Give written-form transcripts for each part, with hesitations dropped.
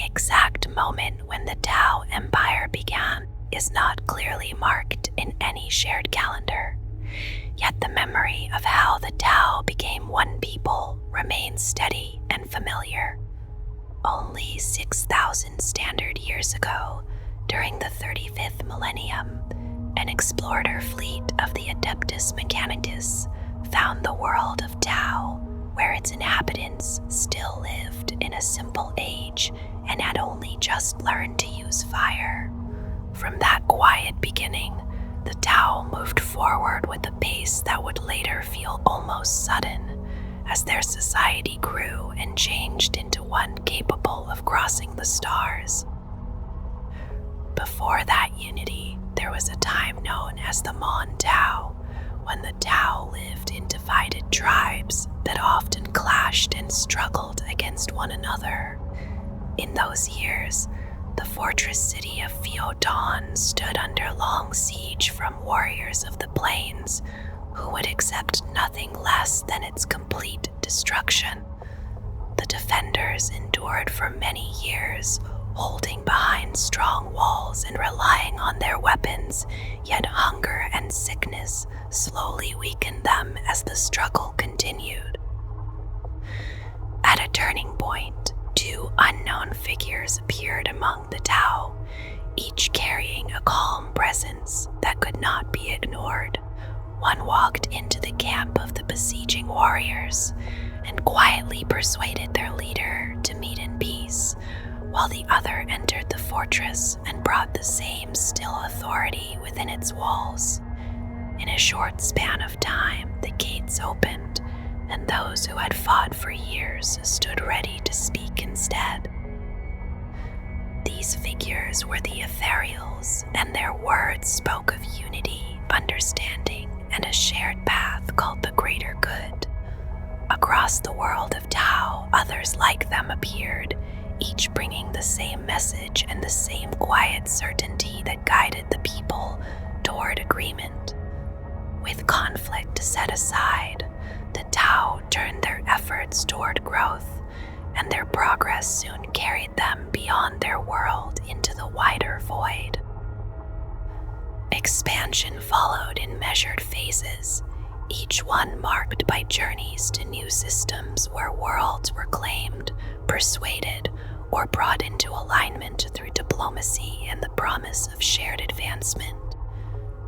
exact moment when the Tau Empire began is not clearly marked in any shared calendar, yet the memory of how the Tau became one people remains steady and familiar. Only 6,000 standard years ago, during the 35th millennium, an explorer fleet of the Adeptus Mechanicus found the world of Tau, where its inhabitants still lived in a simple age and had only just learned to use fire. From that quiet beginning, the Tau moved forward with a pace that would later feel almost sudden, as their society grew and changed into one capable of crossing the stars. Before that unity, there was a time known as the Mont'au, when the Tau lived in divided tribes that often clashed and struggled against one another. In those years, the fortress city of Phyodon stood under long siege from warriors of the plains who would accept nothing less than its complete destruction. The defenders endured for many years, holding behind strong walls and relying on their weapons, yet hunger and sickness slowly weakened them as the struggle continued. At a turning point, two unknown figures appeared among the Tau, each carrying a calm presence that could not be ignored. One walked into the camp of the besieging warriors and quietly persuaded their leader to meet in peace, while the other entered the fortress and brought the same still authority within its walls. In a short span of time, the gates opened, and those who had fought for years stood ready to speak instead. These figures were the Ethereals, and their words spoke of unity, understanding, and a shared path called the greater good. Across the world of Tau, others like them appeared, each bringing the same message and the same quiet certainty that guided the people toward agreement. With conflict set aside, the Tau turned their efforts toward growth, and their progress soon carried them beyond their world into the wider void. Expansion followed in measured phases, each one marked by journeys to new systems where worlds were claimed, persuaded, or brought into alignment through diplomacy and the promise of shared advancement.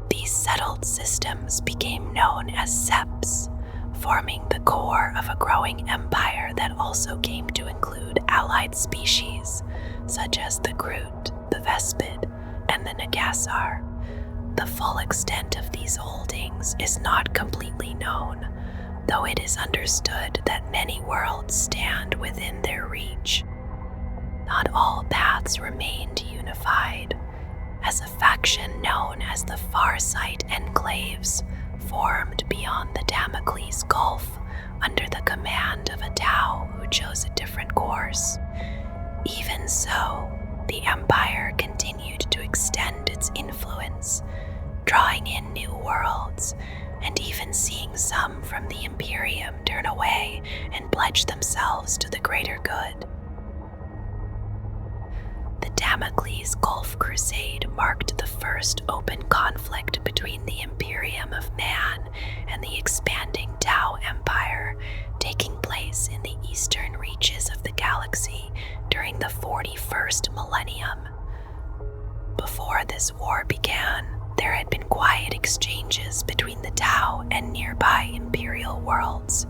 These settled systems became known as septs, forming the core of a growing empire that also came to include allied species, such as the Kroot, the Vespid, and the Nagassar. The full extent of these holdings is not completely known, though it is understood that many worlds stand within their reach. Not all paths remained unified, as a faction known as the Farsight Enclaves formed beyond the Damocles Gulf under the command of a Tau who chose a different course. Even so, the Empire continued to extend its influence, drawing in new worlds, and even seeing some from the Imperium turn away and pledge themselves to the greater good. The Damocles Gulf Crusade marked the first open conflict between the Imperium of Man and the expanding Tau Empire, taking place in the eastern reaches of the galaxy during the 41st millennium. Before this war began, there had been quiet exchanges between the Tau and nearby Imperial worlds,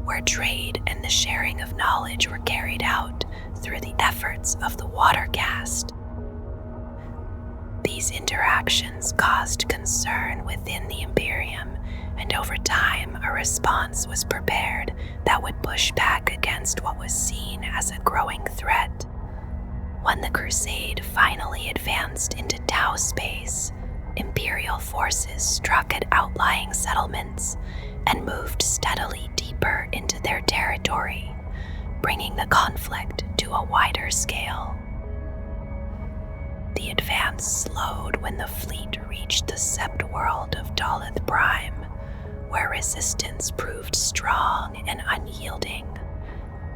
where trade and the sharing of knowledge were carried out through the efforts of the Water Caste. These interactions caused concern within the Imperium, and over time a response was prepared that would push back against what was seen as a growing threat. When the Crusade finally advanced into Tau space, Imperial forces struck at outlying settlements and moved steadily deeper into their territory, bringing the conflict to a wider scale. The advance slowed when the fleet reached the Sept world of Daleth Prime, where resistance proved strong and unyielding.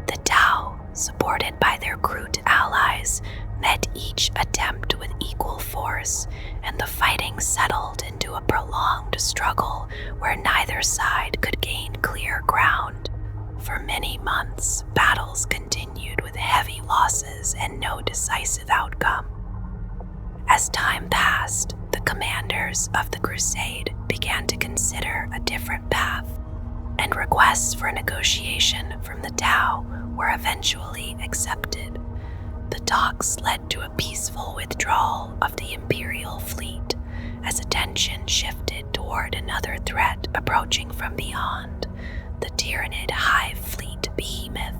The Tau, supported by their Kroot allies, met each attempt with equal force, and the fighting settled into a prolonged struggle where neither side could gain clear ground. For many months, battles continued with heavy losses and no decisive outcome. As time passed, the commanders of the Crusade began to consider a different path, and requests for negotiation from the Tau were eventually accepted. The talks led to a peaceful withdrawal of the Imperial fleet as attention shifted toward another threat approaching from beyond, the Tyranid Hive fleet behemoth.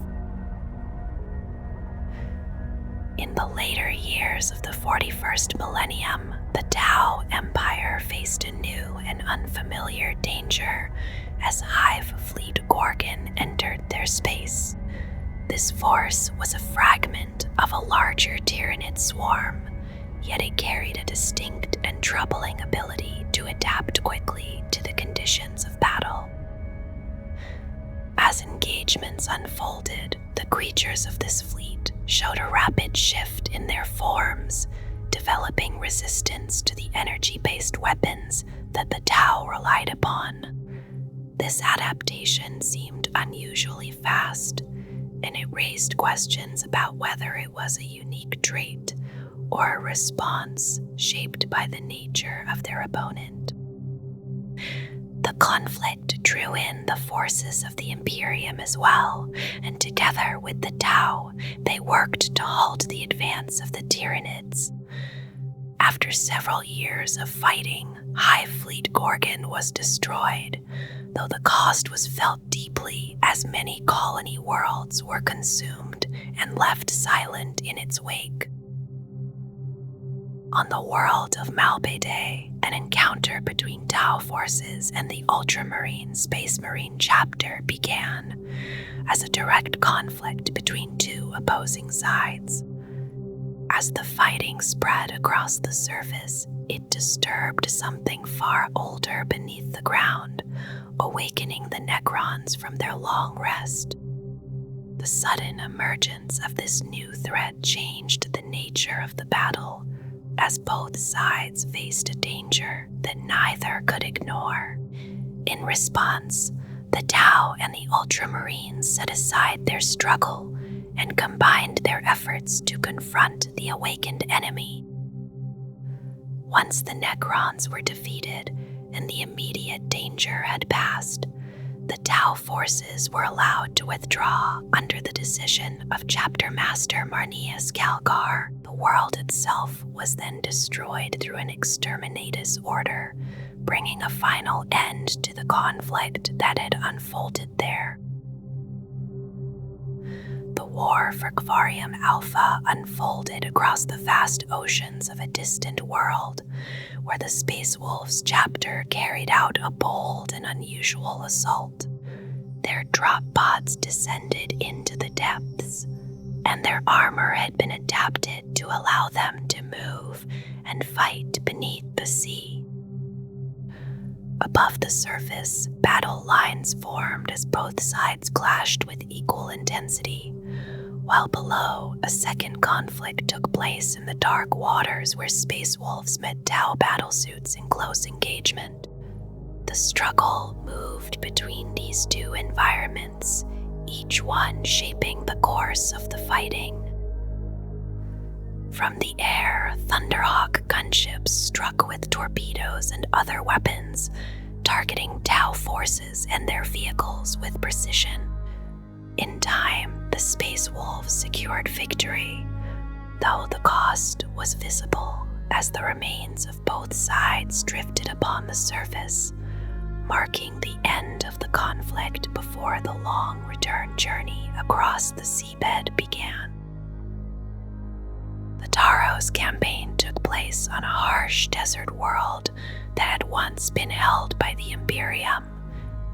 In the later years of the 41st millennium, the Tau Empire faced a new and unfamiliar danger as Hive fleet Gorgon entered their space. This force was a fragment of a larger Tyranid swarm, yet it carried a distinct and troubling ability to adapt quickly to the conditions of battle. As engagements unfolded, the creatures of this fleet showed a rapid shift in their forms, developing resistance to the energy-based weapons that the Tau relied upon. This adaptation seemed unusually fast, and it raised questions about whether it was a unique trait or a response shaped by the nature of their opponent. The conflict drew in the forces of the Imperium as well, and together with the Tau, they worked to halt the advance of the Tyranids. After several years of fighting, Hive Fleet Gorgon was destroyed, though the cost was felt deeply as many colony worlds were consumed and left silent in its wake. On the world of Malbede, an encounter between Tau forces and the Ultramarine Space Marine chapter began as a direct conflict between two opposing sides. As the fighting spread across the surface, it disturbed something far older beneath the ground, awakening the Necrons from their long rest. The sudden emergence of this new threat changed the nature of the battle, as both sides faced a danger that neither could ignore. In response, the Tau and the Ultramarines set aside their struggle and combined their efforts to confront the awakened enemy. Once the Necrons were defeated and the immediate danger had passed, the Tau forces were allowed to withdraw under the decision of Chapter Master Marneus Calgar. The world itself was then destroyed through an exterminatus order, bringing a final end to the conflict that had unfolded there. The war for Kvarium Alpha unfolded across the vast oceans of a distant world, where the Space Wolves chapter carried out a bold and unusual assault. Their drop pods descended into the depths, and their armor had been adapted to allow them to move and fight beneath the sea. Above the surface, battle lines formed as both sides clashed with equal intensity, while below, a second conflict took place in the dark waters where Space Wolves met Tau battlesuits in close engagement. The struggle moved between these two environments, each one shaping the course of the fighting. From the air, Thunderhawk gunships struck with torpedoes and other weapons, targeting Tau forces and their vehicles with precision. In time, the Space Wolves secured victory, though the cost was visible as the remains of both sides drifted upon the surface, marking the end of the conflict before the long return journey across the seabed began. The Taros Campaign took place on a harsh desert world that had once been held by the Imperium,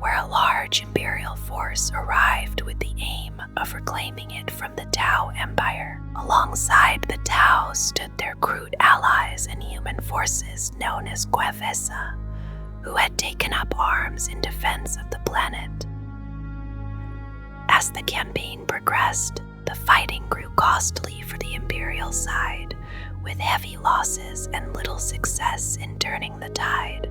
where a large Imperial force arrived with the aim of reclaiming it from the Tau Empire. Alongside the Tau stood their Kroot allies and human forces known as Gue'vesa, who had taken up arms in defense of the planet. As the campaign progressed, the fighting grew costly for the Imperial side, with heavy losses and little success in turning the tide.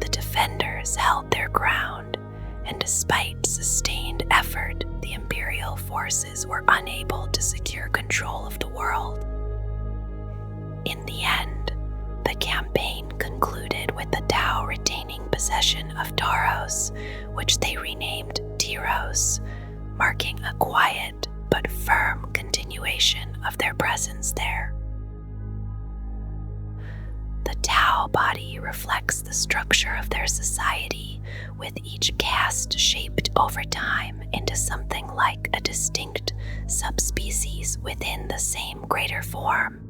The defenders held their ground, and despite sustained effort, the Imperial forces were unable to secure control of the world. In the end, the campaign concluded with the Tau retaining possession of Taros, which they renamed Tyros, marking a quiet but firm continuation of their presence there. The Tau body reflects the structure of their society, with each caste shaped over time into something like a distinct subspecies within the same greater form.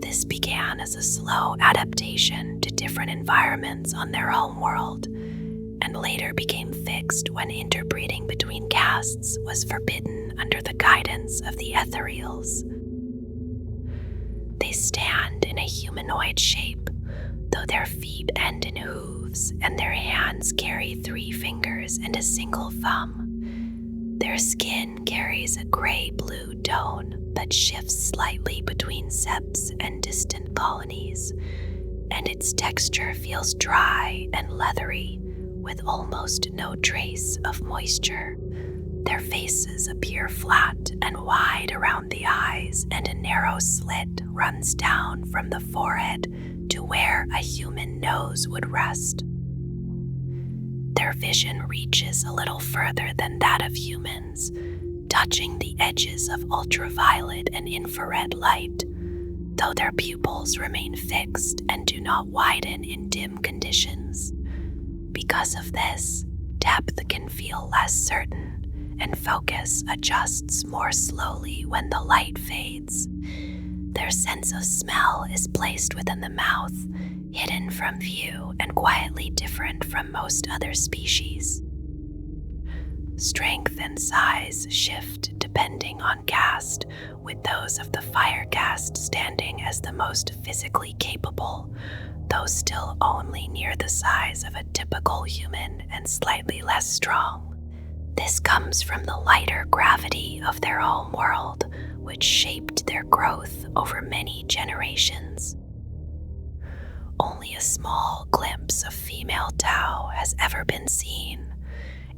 This began as a slow adaptation to different environments on their home world, and later became fixed when interbreeding between castes was forbidden under the guidance of the Ethereals. They stand in a humanoid shape, though their feet end in hooves and their hands carry 3 fingers and a single thumb. Their skin carries a gray-blue tone that shifts slightly between septs and distant colonies, and its texture feels dry and leathery, with almost no trace of moisture. Their faces appear flat and wide around the eyes, and a narrow slit runs down from the forehead to where a human nose would rest. Their vision reaches a little further than that of humans, touching the edges of ultraviolet and infrared light, though their pupils remain fixed and do not widen in dim conditions. Because of this, depth can feel less certain, and focus adjusts more slowly when the light fades. Their sense of smell is placed within the mouth, hidden from view and quietly different from most other species. Strength and size shift depending on caste, with those of the fire caste standing as the most physically capable, though still only near the size of a typical human and slightly less strong. This comes from the lighter gravity of their home world, which shaped their growth over many generations. Only a small glimpse of female Tau has ever been seen,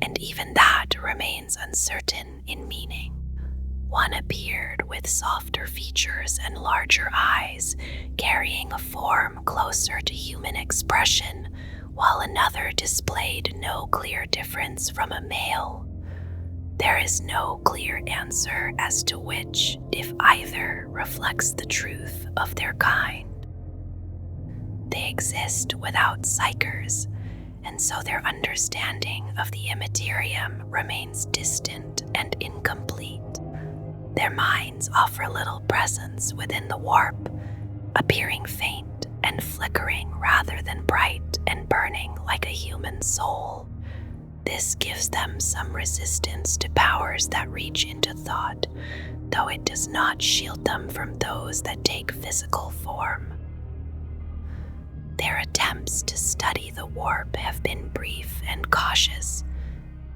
and even that remains uncertain in meaning. One appeared with softer features and larger eyes, carrying a form closer to human expression, while another displayed no clear difference from a male. There is no clear answer as to which, if either, reflects the truth of their kind. They exist without psychers, and so their understanding of the immaterium remains distant and incomplete. Their minds offer little presence within the warp, appearing faint and flickering rather than bright and burning like a human soul. This gives them some resistance to powers that reach into thought, though it does not shield them from those that take physical form. Their attempts to study the warp have been brief and cautious,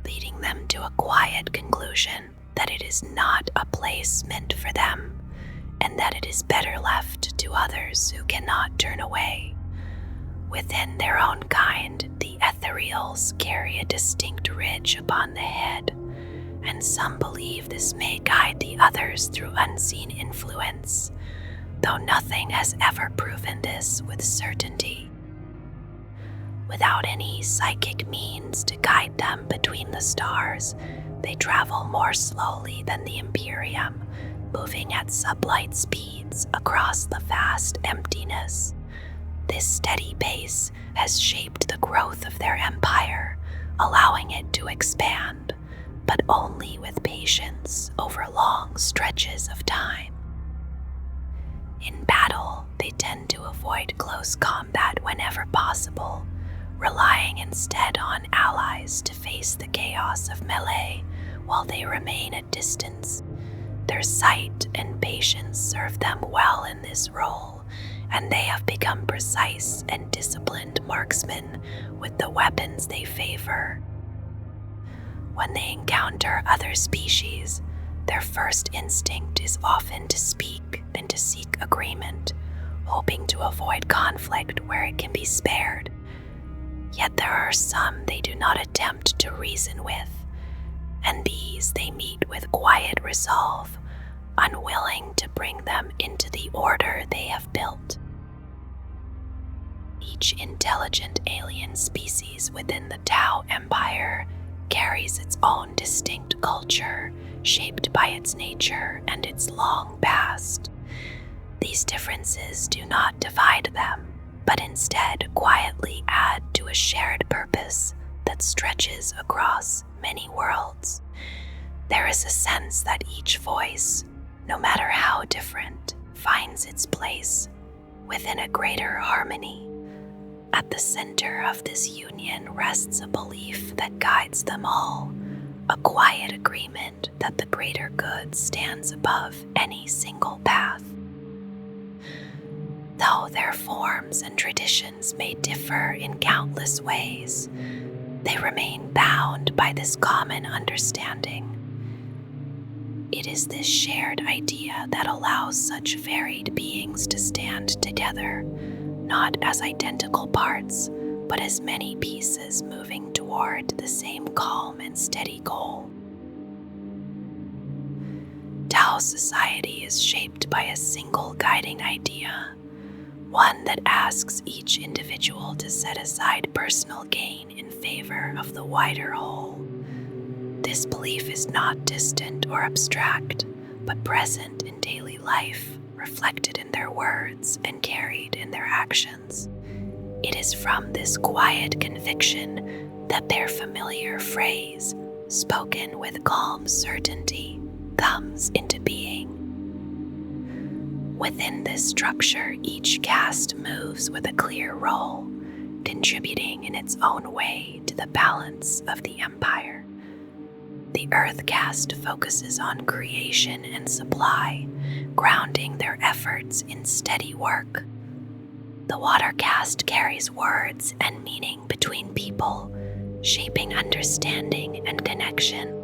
leading them to a quiet conclusion that it is not a place meant for them, and that it is better left to others who cannot turn away. Within their own kind, the Ethereals carry a distinct ridge upon the head, and some believe this may guide the others through unseen influence, though nothing has ever proven this with certainty. Without any psychic means to guide them between the stars, they travel more slowly than the Imperium, moving at sublight speeds across the vast emptiness. This steady pace has shaped the growth of their empire, allowing it to expand, but only with patience over long stretches of time. In battle, they tend to avoid close combat whenever possible, relying instead on allies to face the chaos of melee while they remain at distance. Their sight and patience serve them well in this role, and they have become precise and disciplined marksmen with the weapons they favor. When they encounter other species, Their first instinct is often to speak than to seek agreement, hoping to avoid conflict where it can be spared. Yet there are some they do not attempt to reason with, and these they meet with quiet resolve, unwilling to bring them into the order they have built. Each intelligent alien species within the Tau Empire carries its own distinct culture, shaped by its nature and its long past. These differences do not divide them, but instead quietly add to a shared purpose that stretches across many worlds. There is a sense that each voice, no matter how different, finds its place within a greater harmony. At the center of this union rests a belief that guides them all, a quiet agreement that the greater good stands above any single path. Though their forms and traditions may differ in countless ways, they remain bound by this common understanding. It is this shared idea that allows such varied beings to stand together, not as identical parts, but as many pieces moving toward the same calm and steady goal. Tau society is shaped by a single guiding idea, one that asks each individual to set aside personal gain in favor of the wider whole. This belief is not distant or abstract, but present in daily life, reflected in their words and carried in their actions. It is from this quiet conviction that their familiar phrase, spoken with calm certainty, comes into being. Within this structure, each caste moves with a clear role, contributing in its own way to the balance of the empire. The Earth caste focuses on creation and supply, grounding their efforts in steady work. The Water caste carries words and meaning between people, shaping understanding and connection.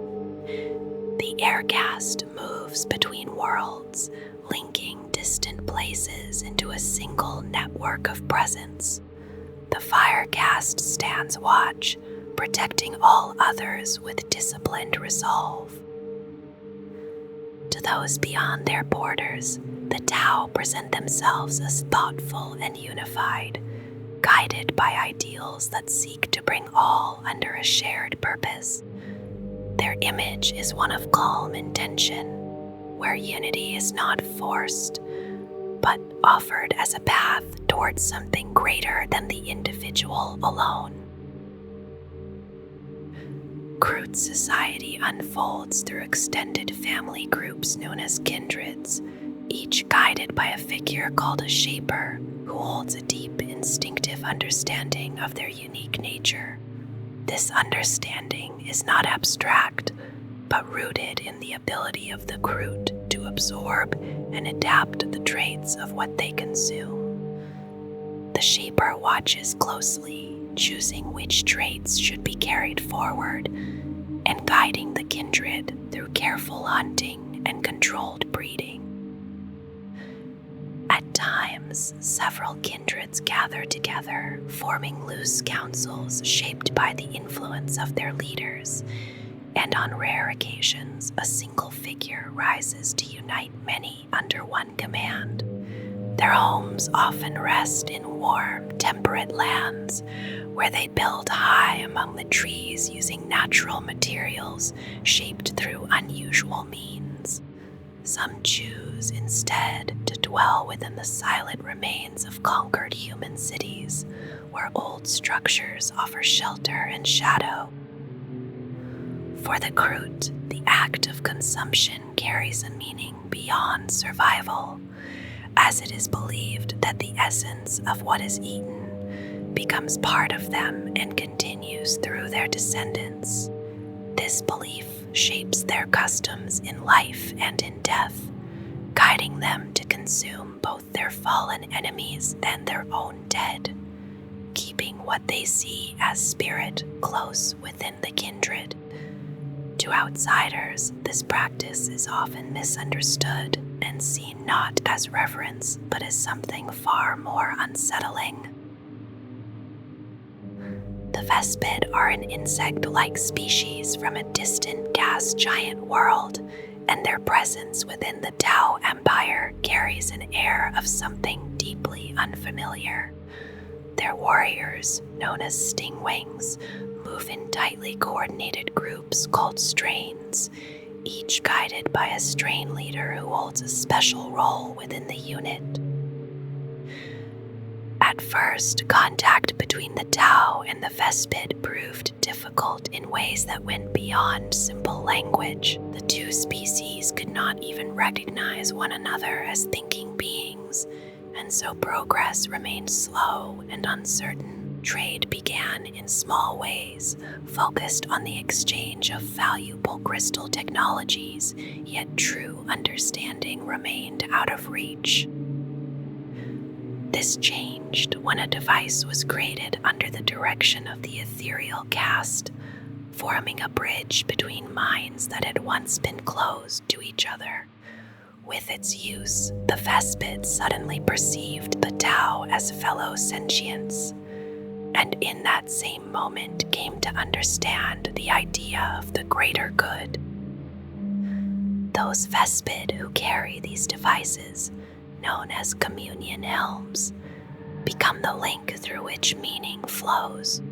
The Air caste moves between worlds, linking distant places into a single network of presence. The Fire caste stands watch, protecting all others with disciplined resolve. To those beyond their borders, the Tau present themselves as thoughtful and unified, guided by ideals that seek to bring all under a shared purpose. Their image is one of calm intention, where unity is not forced, but offered as a path towards something greater than the individual alone. Kroot society unfolds through extended family groups known as kindreds, each guided by a figure called a shaper, who holds a deep instinctive understanding of their unique nature. This understanding is not abstract, but rooted in the ability of the Kroot to absorb and adapt the traits of what they consume. The shaper watches closely, choosing which traits should be carried forward, and guiding the kindred through careful hunting and controlled breeding. At times, several kindreds gather together, forming loose councils shaped by the influence of their leaders, and on rare occasions, a single figure rises to unite many under one command. Their homes often rest in warm, temperate lands, where they build high among the trees using natural materials shaped through unusual means. Some choose instead to dwell within the silent remains of conquered human cities, where old structures offer shelter and shadow. For the Kroot, the act of consumption carries a meaning beyond survival, as it is believed that the essence of what is eaten becomes part of them and continues through their descendants. This belief shapes their customs in life and in death, guiding them to consume both their fallen enemies and their own dead, keeping what they see as spirit close within the kindred. To outsiders, this practice is often misunderstood and seen not as reverence, but as something far more unsettling. The Vespid are an insect-like species from a distant gas giant world, and their presence within the Tau Empire carries an air of something deeply unfamiliar. Their warriors, known as Stingwings, move in tightly coordinated groups called strains, each guided by a strain leader who holds a special role within the unit. At first, contact between the Tau and the Vespid proved difficult in ways that went beyond simple language. The two species could not even recognize one another as thinking beings, and so progress remained slow and uncertain. Trade began in small ways, focused on the exchange of valuable crystal technologies, yet true understanding remained out of reach. This changed when a device was created under the direction of the Ethereal caste, forming a bridge between minds that had once been closed to each other. With its use, the Vespid suddenly perceived the Tau as fellow sentients, and in that same moment came to understand the idea of the greater good. Those Vespid who carry these devices, known as communion helms, become the link through which meaning flows.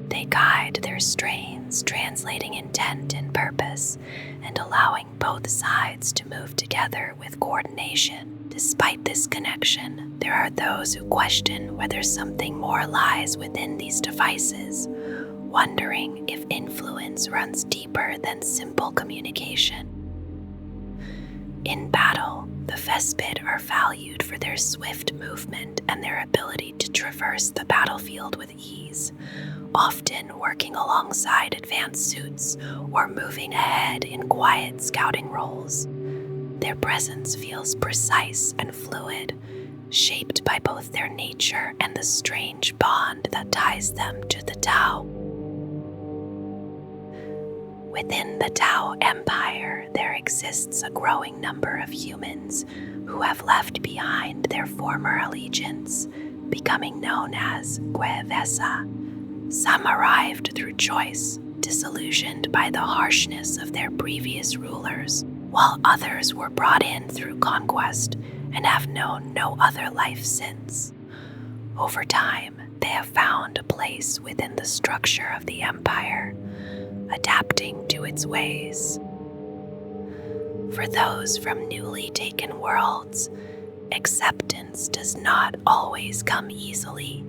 They guide their strains, translating intent and purpose, and allowing both sides to move together with coordination. Despite this connection, there are those who question whether something more lies within these devices, wondering if influence runs deeper than simple communication. In battle, the Vespid are valued for their swift movement and their ability to traverse the battlefield with ease, often working alongside advanced suits or moving ahead in quiet scouting roles. Their presence feels precise and fluid, shaped by both their nature and the strange bond that ties them to the Tau. Within the Tau Empire, there exists a growing number of humans who have left behind their former allegiance, becoming known as Gue'vesa. Some arrived through choice, disillusioned by the harshness of their previous rulers, while others were brought in through conquest and have known no other life since. Over time, they have found a place within the structure of the Empire, adapting to its ways. For those from newly taken worlds, acceptance does not always come easily,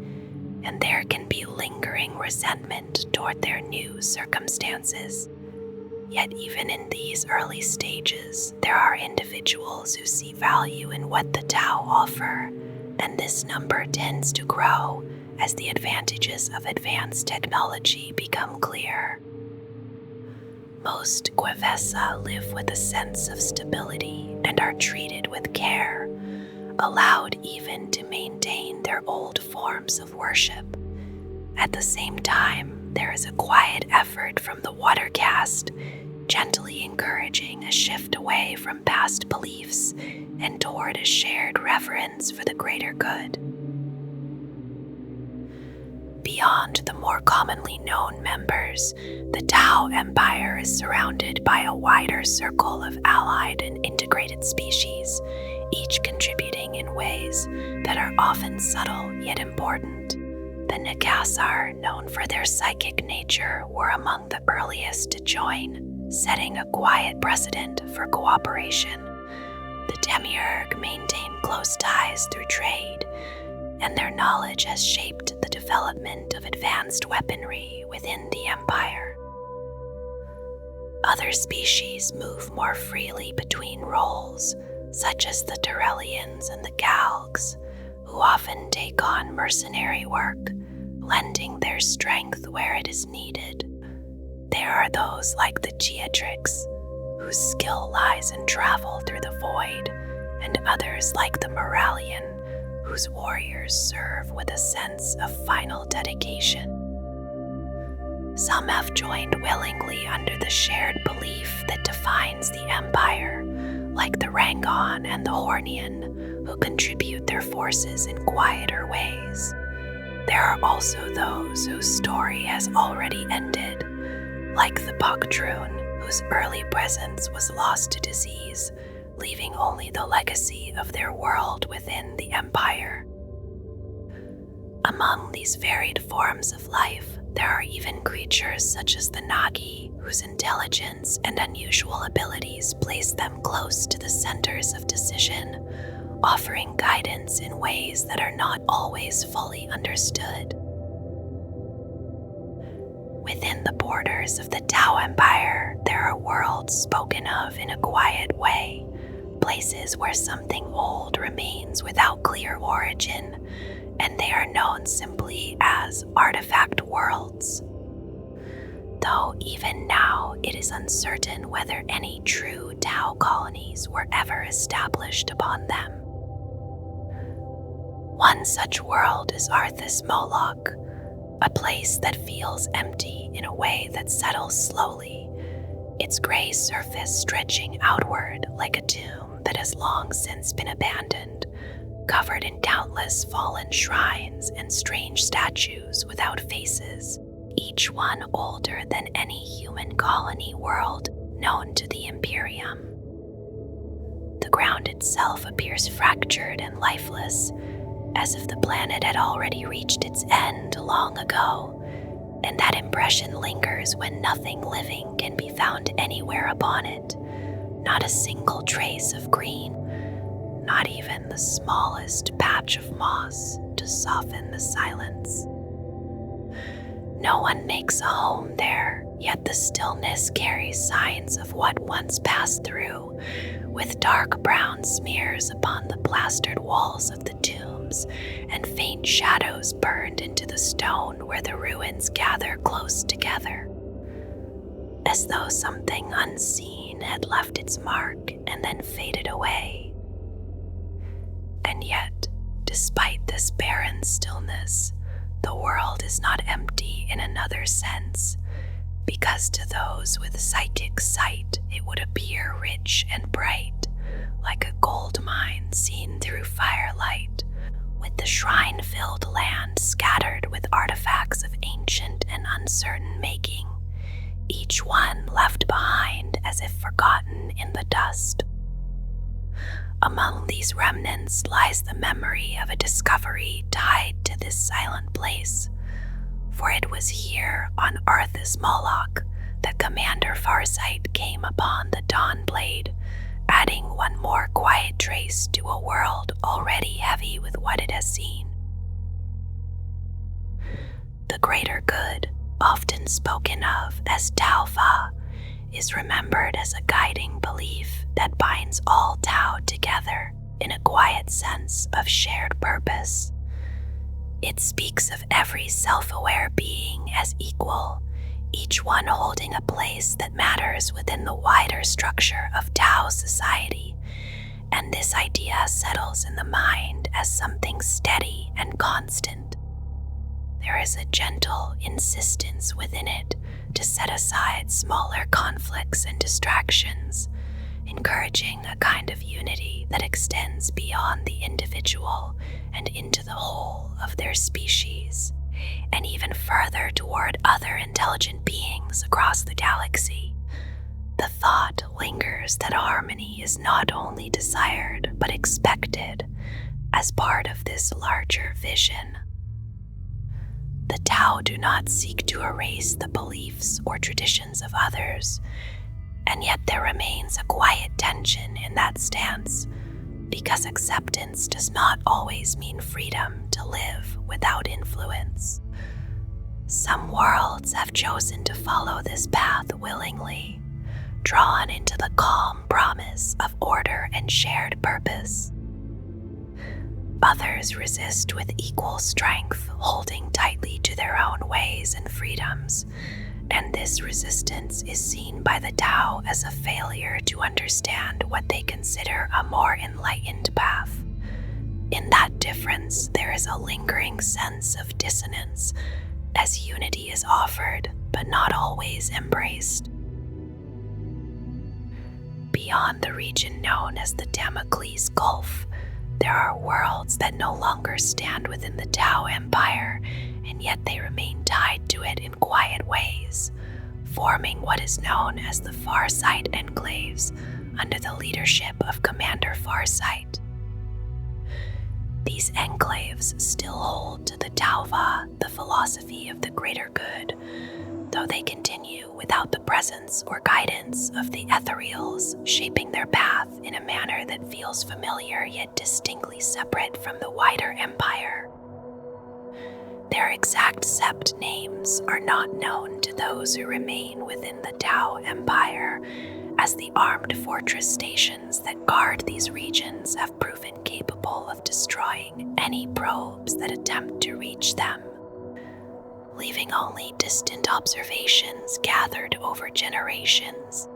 and there can be lingering resentment toward their new circumstances. Yet even in these early stages, there are individuals who see value in what the Tau offer, and this number tends to grow as the advantages of advanced technology become clear. Most Gue'vesa live with a sense of stability and are treated with care, allowed even to maintain their old forms of worship. At the same time, there is a quiet effort from the Water Caste, gently encouraging a shift away from past beliefs and toward a shared reverence for the greater good. Beyond the more commonly known members, the Tau Empire is surrounded by a wider circle of allied and integrated species, each contributing in ways that are often subtle yet important. The Necrons, known for their psychic nature, were among the earliest to join, setting a quiet precedent for cooperation. The Demiurge maintained close ties through trade, and their knowledge has shaped the development of advanced weaponry within the Empire. Other species move more freely between roles, such as the Tyranids and the Galgs, who often take on mercenary work, lending their strength where it is needed. There are those like the Geotrix, whose skill lies in travel through the void, and others like the Moralian, whose warriors serve with a sense of final dedication. Some have joined willingly under the shared belief that defines the Empire, like the Rangon and the Hornian, who contribute their forces in quieter ways. There are also those whose story has already ended, like the Baktroon, whose early presence was lost to disease, leaving only the legacy of their world within the Empire. Among these varied forms of life, there are even creatures such as the Nagi, whose intelligence and unusual abilities place them close to the centers of decision, offering guidance in ways that are not always fully understood. Within the borders of the Tau Empire, there are worlds spoken of in a quiet way, places where something old remains without clear origin, and they are known simply as Artefact Worlds. Though even now it is uncertain whether any true Tau colonies were ever established upon them. One such world is Arthas Moloch, a place that feels empty in a way that settles slowly, its gray surface stretching outward like a tomb that has long since been abandoned, covered in countless fallen shrines and strange statues without faces, each one older than any human colony world known to the Imperium. The ground itself appears fractured and lifeless, as if the planet had already reached its end long ago, and that impression lingers when nothing living can be found anywhere upon it, not a single trace of green, not even the smallest patch of moss to soften the silence. No one makes a home there, yet the stillness carries signs of what once passed through, with dark brown smears upon the plastered walls of the tombs and faint shadows burned into the stone where the ruins gather close together, as though something unseen had left its mark and then faded away. And yet, despite this barren stillness, the world is not empty in another sense, because to those with psychic sight it would appear rich and bright, like a gold mine seen through firelight, with the shrine-filled land scattered with artifacts of ancient and uncertain making, each one left behind as if forgotten in the dust. Among these remnants lies the memory of a discovery tied to this silent place, for it was here on Arthas Moloch that Commander Farsight came upon the Dawnblade, adding one more quiet trace to a world already heavy with what it has seen. The greater good, often spoken of as Taufa, is remembered as a guiding belief that binds all Tau together in a quiet sense of shared purpose. It speaks of every self-aware being as equal, each one holding a place that matters within the wider structure of Tau society, and this idea settles in the mind as something steady and constant. There is a gentle insistence within it to set aside smaller conflicts and distractions, encouraging a kind of unity that extends beyond the individual and into the whole of their species, and even further toward other intelligent beings across the galaxy. The thought lingers that harmony is not only desired but expected as part of this larger vision. The Tau do not seek to erase the beliefs or traditions of others, and yet there remains a quiet tension in that stance, because acceptance does not always mean freedom to live without influence. Some worlds have chosen to follow this path willingly, drawn into the calm promise of order and shared purpose. Others resist with equal strength, holding tightly to their own ways and freedoms, and this resistance is seen by the Tau as a failure to understand what they consider a more enlightened path. In that difference, there is a lingering sense of dissonance, as unity is offered, but not always embraced. Beyond the region known as the Damocles Gulf, there are worlds that no longer stand within the Tau Empire, and yet they remain tied to it in quiet ways, forming what is known as the Farsight Enclaves under the leadership of Commander Farsight. These enclaves still hold to the Tauva, the philosophy of the greater good, though they continue without the presence or guidance of the Ethereals, shaping their path in a manner that feels familiar yet distinctly separate from the wider empire. Their exact sept names are not known to those who remain within the Tau Empire, as the armed fortress stations that guard these regions have proven capable of destroying any probes that attempt to reach them, leaving only distant observations gathered over generations.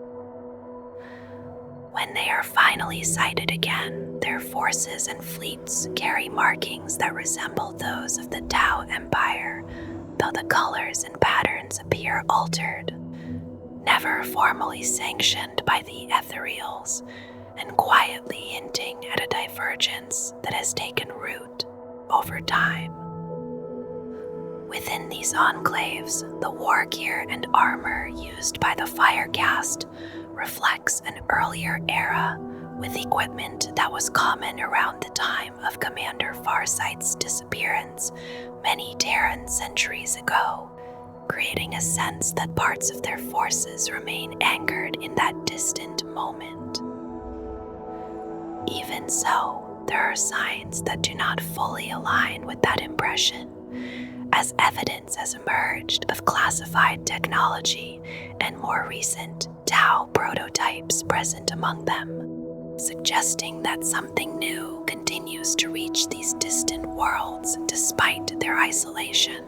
When they are finally sighted again, their forces and fleets carry markings that resemble those of the Tau Empire, though the colors and patterns appear altered, never formally sanctioned by the Ethereals, and quietly hinting at a divergence that has taken root over time. Within these enclaves, the war gear and armor used by the Firecaste reflects an earlier era with equipment that was common around the time of Commander Farsight's disappearance many Terran centuries ago, creating a sense that parts of their forces remain anchored in that distant moment. Even so, there are signs that do not fully align with that impression, as evidence has emerged of classified technology and more recent Tau prototypes present among them, suggesting that something new continues to reach these distant worlds despite their isolation.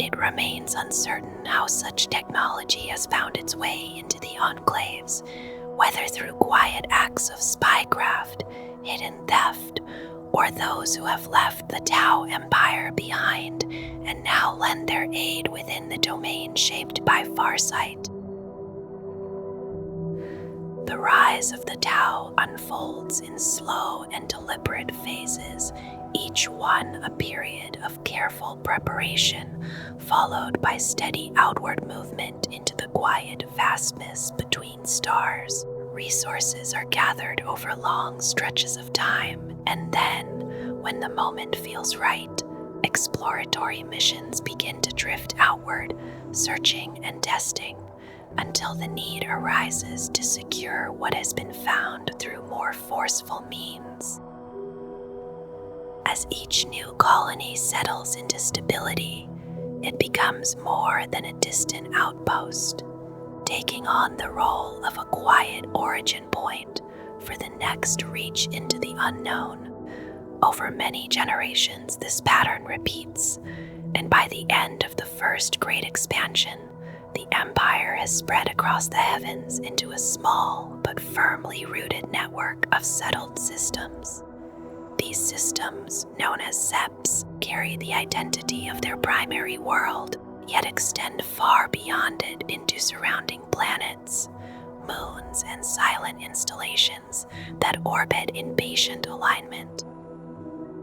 It remains uncertain how such technology has found its way into the enclaves, whether through quiet acts of spycraft, hidden theft, or those who have left the Tau Empire behind and now lend their aid within the domain shaped by Farsight. The rise of the Tau unfolds in slow and deliberate phases, each one a period of careful preparation, followed by steady outward movement into the quiet vastness between stars. Resources are gathered over long stretches of time, and then, when the moment feels right, exploratory missions begin to drift outward, searching and testing, until the need arises to secure what has been found through more forceful means. As each new colony settles into stability, it becomes more than a distant outpost, taking on the role of a quiet origin point for the next reach into the unknown. Over many generations, this pattern repeats, and by the end of the first great expansion, the Empire has spread across the heavens into a small but firmly rooted network of settled systems. These systems, known as septs, carry the identity of their primary world, yet extend far beyond it into surrounding planets, moons, and silent installations that orbit in patient alignment.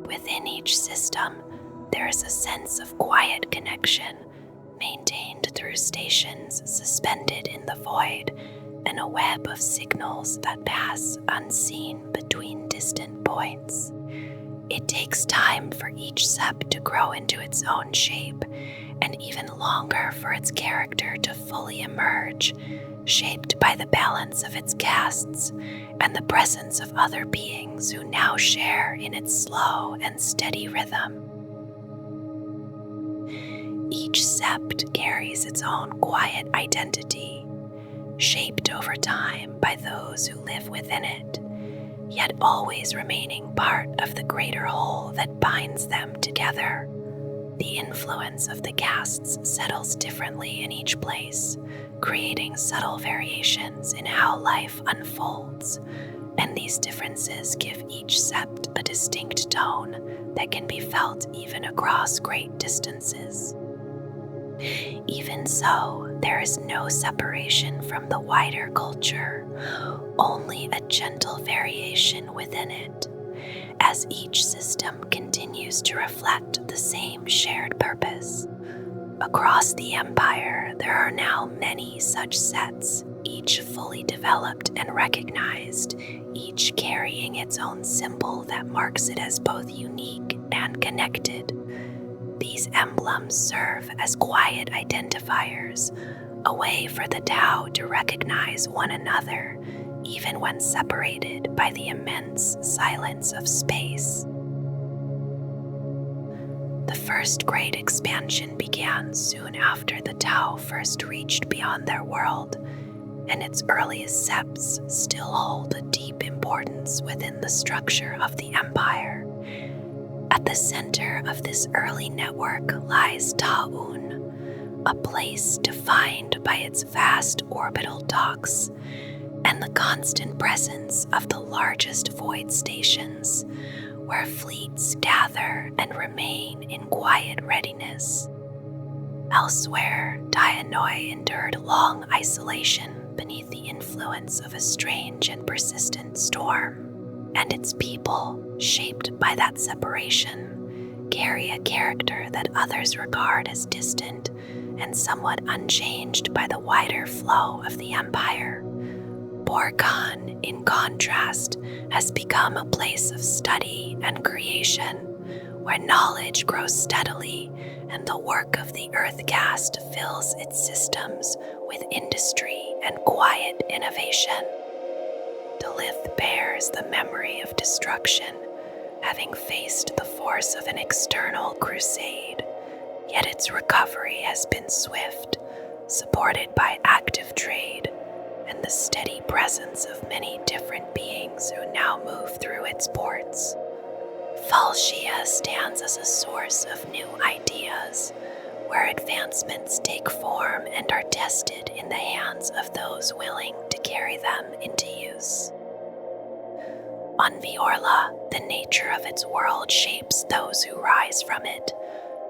Within each system, there is a sense of quiet connection, maintained through stations suspended in the void, and a web of signals that pass unseen between distant points. It takes time for each sept to grow into its own shape, and even longer for its character to fully emerge, shaped by the balance of its castes and the presence of other beings who now share in its slow and steady rhythm. Each sept carries its own quiet identity, shaped over time by those who live within it, yet always remaining part of the greater whole that binds them together. The influence of the castes settles differently in each place, creating subtle variations in how life unfolds, and these differences give each sept a distinct tone that can be felt even across great distances. Even so, there is no separation from the wider culture, only a gentle variation within it, as each system continues to reflect the same shared purpose. Across the Empire, there are now many such sets, each fully developed and recognized, each carrying its own symbol that marks it as both unique and connected. These emblems serve as quiet identifiers, a way for the Tau to recognize one another, even when separated by the immense silence of space. The first great expansion began soon after the Tau first reached beyond their world, and its earliest septs still hold a deep importance within the structure of the Empire. At the center of this early network lies Ta'un, a place defined by its vast orbital docks and the constant presence of the largest void stations, where fleets gather and remain in quiet readiness. Elsewhere, Dianoi endured long isolation beneath the influence of a strange and persistent storm, and its people, shaped by that separation, carry a character that others regard as distant and somewhat unchanged by the wider flow of the Empire. Gorgon, in contrast, has become a place of study and creation, where knowledge grows steadily and the work of the Earthcast fills its systems with industry and quiet innovation. Dlith bears the memory of destruction, having faced the force of an external crusade, yet its recovery has been swift, supported by active trade and the steady presence of many different beings who now move through its ports. Falshia stands as a source of new ideas, where advancements take form and are tested in the hands of those willing to carry them into use. On Viorla, the nature of its world shapes those who rise from it,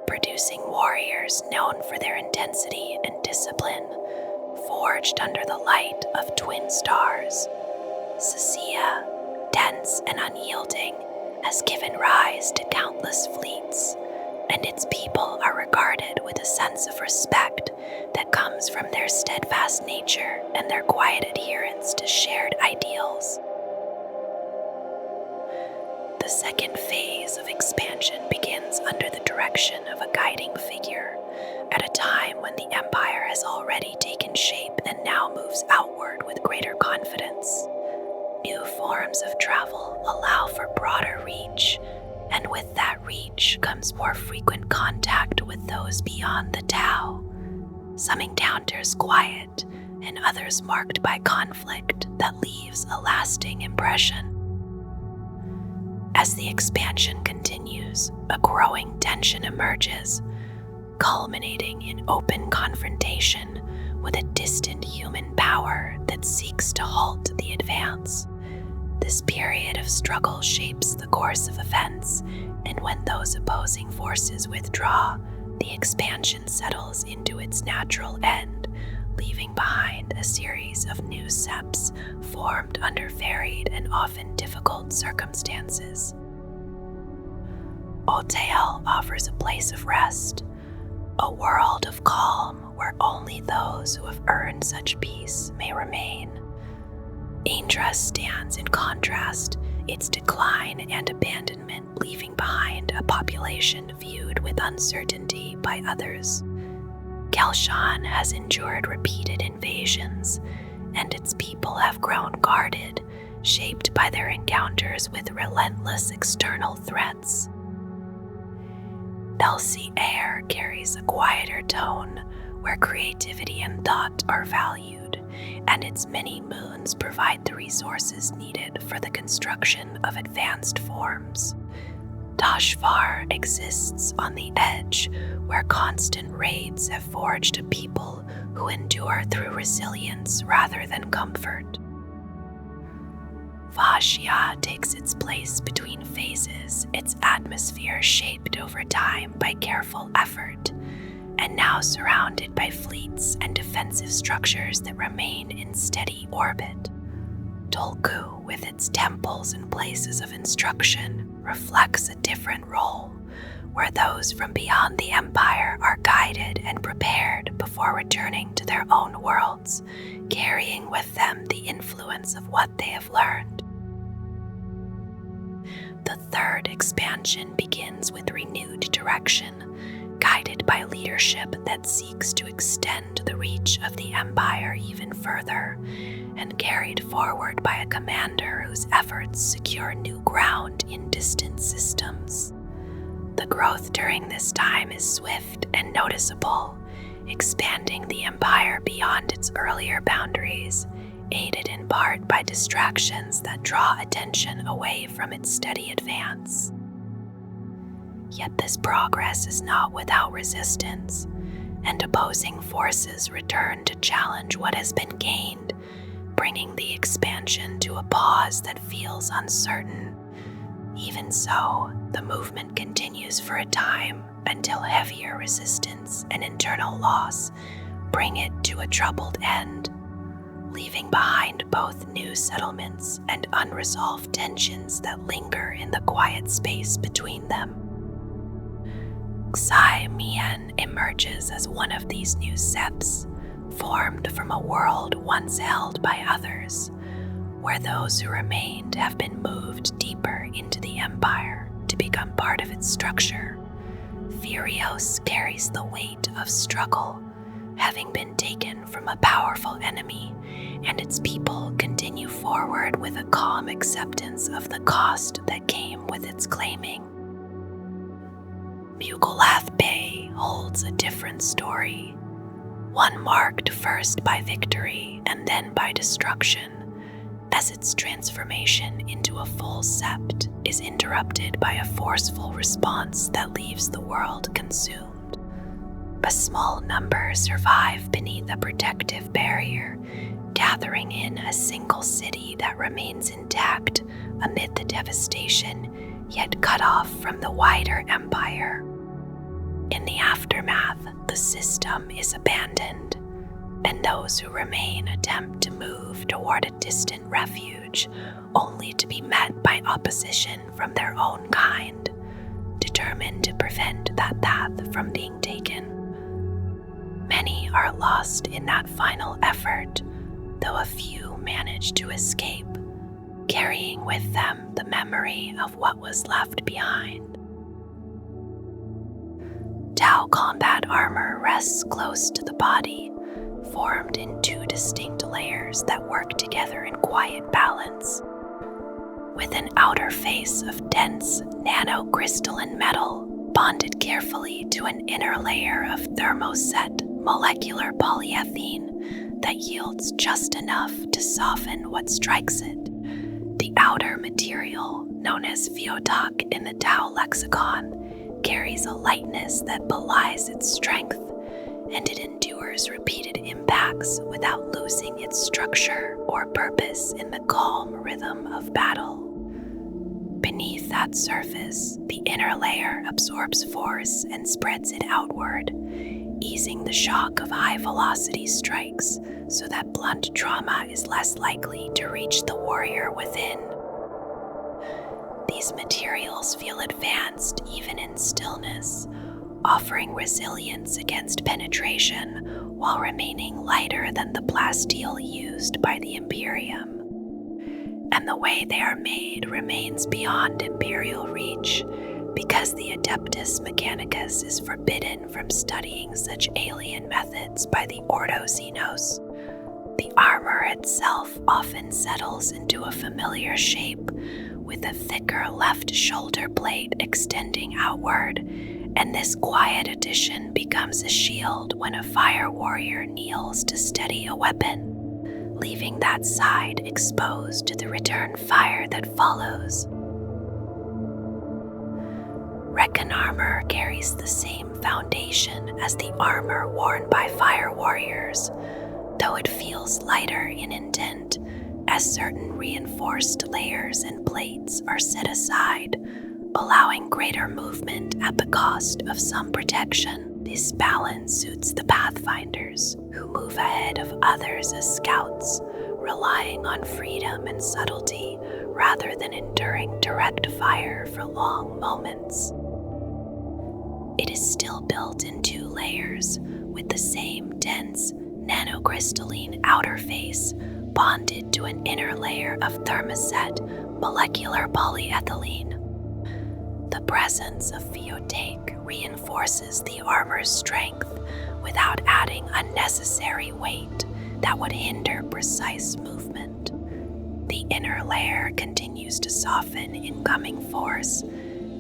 producing warriors known for their intensity and discipline, forged under the light of twin stars. Sisia, dense and unyielding, has given rise to countless fleets, and its people are regarded with a sense of respect that comes from their steadfast nature and their quiet adherence to shared ideals. The second phase of expansion begins under the direction of a guiding figure, at a time when the Empire has already taken shape and now moves outward with greater confidence. New forms of travel allow for broader reach, and with that reach comes more frequent contact with those beyond the Tau. Some encounters quiet, and others marked by conflict that leaves a lasting impression. As the expansion continues, a growing tension emerges, culminating in open confrontation with a distant human power that seeks to halt the advance. This period of struggle shapes the course of events, and when those opposing forces withdraw, the expansion settles into its natural end, leaving behind a series of new septs formed under varied and often difficult circumstances. Otael offers a place of rest, a world of calm where only those who have earned such peace may remain. Aindra stands in contrast, its decline and abandonment leaving behind a population viewed with uncertainty by others. Kelshan has endured repeated invasions, and its people have grown guarded, shaped by their encounters with relentless external threats. Elsie Air carries a quieter tone, where creativity and thought are valued, and its many moons provide the resources needed for the construction of advanced forms. Dashvar exists on the edge, where constant raids have forged a people who endure through resilience rather than comfort. Vashia takes its place between phases, its atmosphere shaped over time by careful effort, and now surrounded by fleets and defensive structures that remain in steady orbit. Tolku, with its temples and places of instruction, reflects a different role, where those from beyond the Empire are guided and prepared before returning to their own worlds, carrying with them the influence of what they have learned. The third expansion begins with renewed direction, guided by leadership that seeks to extend the reach of the Empire even further, and carried forward by a commander whose efforts secure new ground in distant systems. The growth during this time is swift and noticeable, expanding the Empire beyond its earlier boundaries, aided in part by distractions that draw attention away from its steady advance. Yet this progress is not without resistance, and opposing forces return to challenge what has been gained, bringing the expansion to a pause that feels uncertain. Even so, the movement continues for a time until heavier resistance and internal loss bring it to a troubled end, leaving behind both new settlements and unresolved tensions that linger in the quiet space between them. Xai emerges as one of these new septs, formed from a world once held by others, where those who remained have been moved deeper into the Empire to become part of its structure. Furios carries the weight of struggle, having been taken from a powerful enemy, and its people continue forward with a calm acceptance of the cost that came with its claiming. Bugalath Bay holds a different story, one marked first by victory and then by destruction, as its transformation into a full sept is interrupted by a forceful response that leaves the world consumed. A small number survive beneath a protective barrier, gathering in a single city that remains intact amid the devastation, yet cut off from the wider empire. In the aftermath, the system is abandoned, and those who remain attempt to move toward a distant refuge, only to be met by opposition from their own kind, determined to prevent that path from being taken. Many are lost in that final effort, though a few manage to escape, carrying with them the memory of what was left behind. Tau combat armor rests close to the body, formed in two distinct layers that work together in quiet balance. With an outer face of dense nanocrystalline metal bonded carefully to an inner layer of thermoset molecular polyethylene that yields just enough to soften what strikes it. The outer material, known as Fiotok in the Tau lexicon, carries a lightness that belies its strength, and it endures repeated impacts without losing its structure or purpose in the calm rhythm of battle. Beneath that surface, the inner layer absorbs force and spreads it outward, easing the shock of high-velocity strikes so that blunt trauma is less likely to reach the warrior within. These materials feel advanced even in stillness, offering resilience against penetration while remaining lighter than the plasteel used by the Imperium. And the way they are made remains beyond Imperial reach, because the Adeptus Mechanicus is forbidden from studying such alien methods by the Ordo Xenos. The armor itself often settles into a familiar shape, with a thicker left shoulder blade extending outward, and this quiet addition becomes a shield when a fire warrior kneels to steady a weapon, leaving that side exposed to the return fire that follows. Recon Armour carries the same foundation as the armor worn by fire warriors, though it feels lighter in intent, as certain reinforced layers and plates are set aside, allowing greater movement at the cost of some protection. This balance suits the Pathfinders, who move ahead of others as scouts, relying on freedom and subtlety rather than enduring direct fire for long moments. It is still built in 2 layers, with the same dense, nanocrystalline outer face bonded to an inner layer of thermoset molecular polyethylene. The presence of Phyotake reinforces the armor's strength without adding unnecessary weight that would hinder precise movement. The inner layer continues to soften incoming force,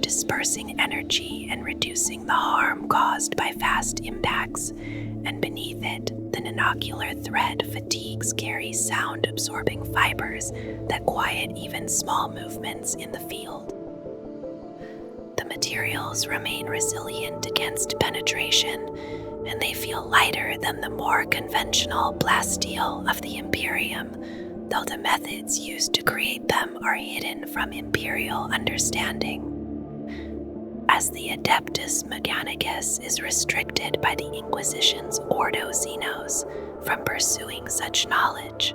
dispersing energy and reducing the harm caused by fast impacts, and beneath it, the nonocular thread fatigues carry sound-absorbing fibers that quiet even small movements in the field. The materials remain resilient against penetration, and they feel lighter than the more conventional plasteel of the Imperium, though the methods used to create them are hidden from Imperial understanding. As the Adeptus Mechanicus is restricted by the Inquisition's Ordo Xenos from pursuing such knowledge.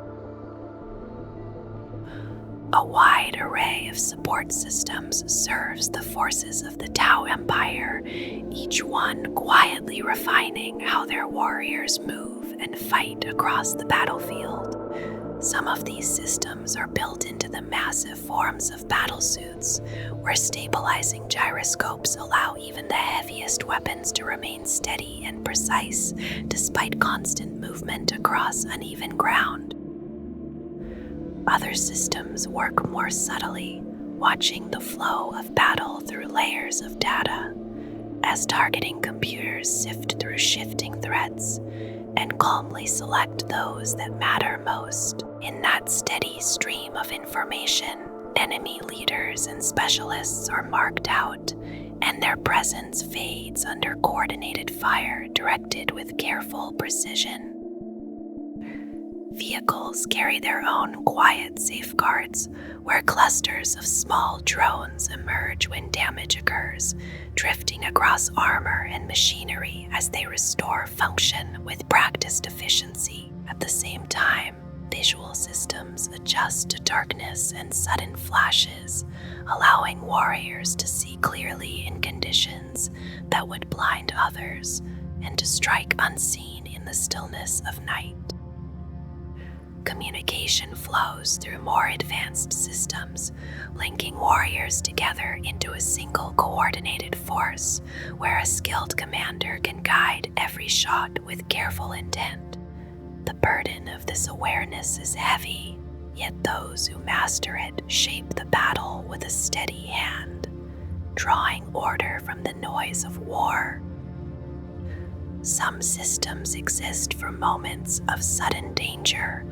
A wide array of support systems serves the forces of the Tau Empire, each one quietly refining how their warriors move and fight across the battlefield. Some of these systems are built into the massive forms of battlesuits, where stabilizing gyroscopes allow even the heaviest weapons to remain steady and precise despite constant movement across uneven ground. Other systems work more subtly, watching the flow of battle through layers of data, as targeting computers sift through shifting threads and calmly select those that matter most. In that steady stream of information, enemy leaders and specialists are marked out, and their presence fades under coordinated fire directed with careful precision. Vehicles carry their own quiet safeguards, where clusters of small drones emerge when damage occurs, drifting across armor and machinery as they restore function with practiced efficiency. At the same time, visual systems adjust to darkness and sudden flashes, allowing warriors to see clearly in conditions that would blind others and to strike unseen in the stillness of night. Communication flows through more advanced systems, linking warriors together into a single coordinated force, where a skilled commander can guide every shot with careful intent. The burden of this awareness is heavy, yet those who master it shape the battle with a steady hand, drawing order from the noise of war. Some systems exist for moments of sudden danger,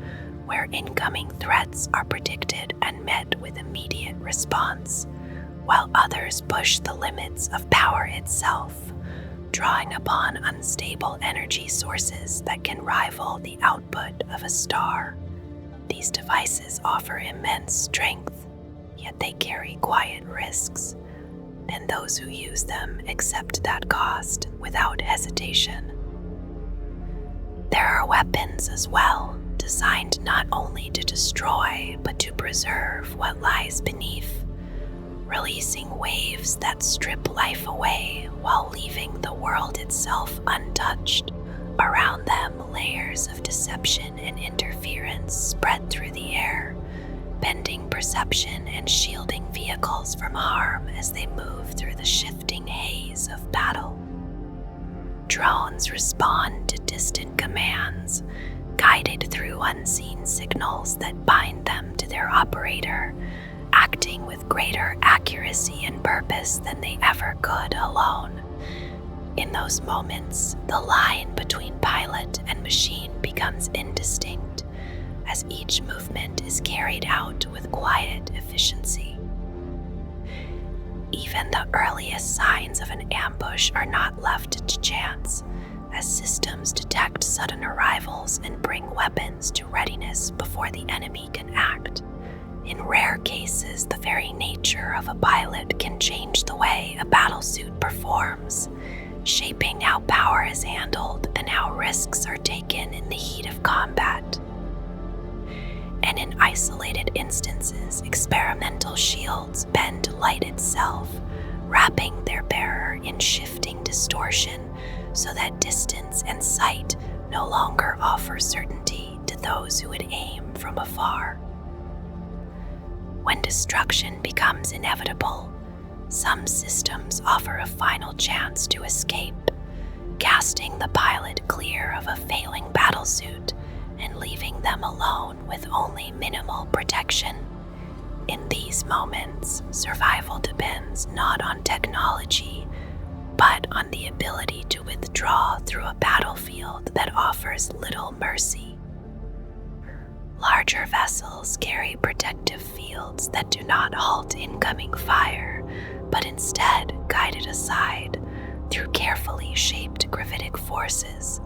where incoming threats are predicted and met with immediate response, while others push the limits of power itself, drawing upon unstable energy sources that can rival the output of a star. These devices offer immense strength, yet they carry quiet risks, and those who use them accept that cost without hesitation. There are weapons as well, designed not only to destroy but to preserve what lies beneath, releasing waves that strip life away while leaving the world itself untouched. Around them, layers of deception and interference spread through the air, bending perception and shielding vehicles from harm as they move through the shifting haze of battle. Drones respond to distant commands, guided through unseen signals that bind them to their operator, acting with greater accuracy and purpose than they ever could alone. In those moments, the line between pilot and machine becomes indistinct, as each movement is carried out with quiet efficiency. Even the earliest signs of an ambush are not left to chance, as systems detect sudden arrivals and bring weapons to readiness before the enemy can act. In rare cases, the very nature of a pilot can change the way a battlesuit performs, shaping how power is handled and how risks are taken in the heat of combat. And in isolated instances, experimental shields bend light itself, wrapping their bearer in shifting distortion so that distance and sight no longer offer certainty to those who would aim from afar. When destruction becomes inevitable, some systems offer a final chance to escape, casting the pilot clear of a failing battlesuit and leaving them alone with only minimal protection. In these moments, survival depends not on technology, but on the ability to withdraw through a battlefield that offers little mercy. Larger vessels carry protective fields that do not halt incoming fire, but instead guide it aside through carefully shaped gravitic forces,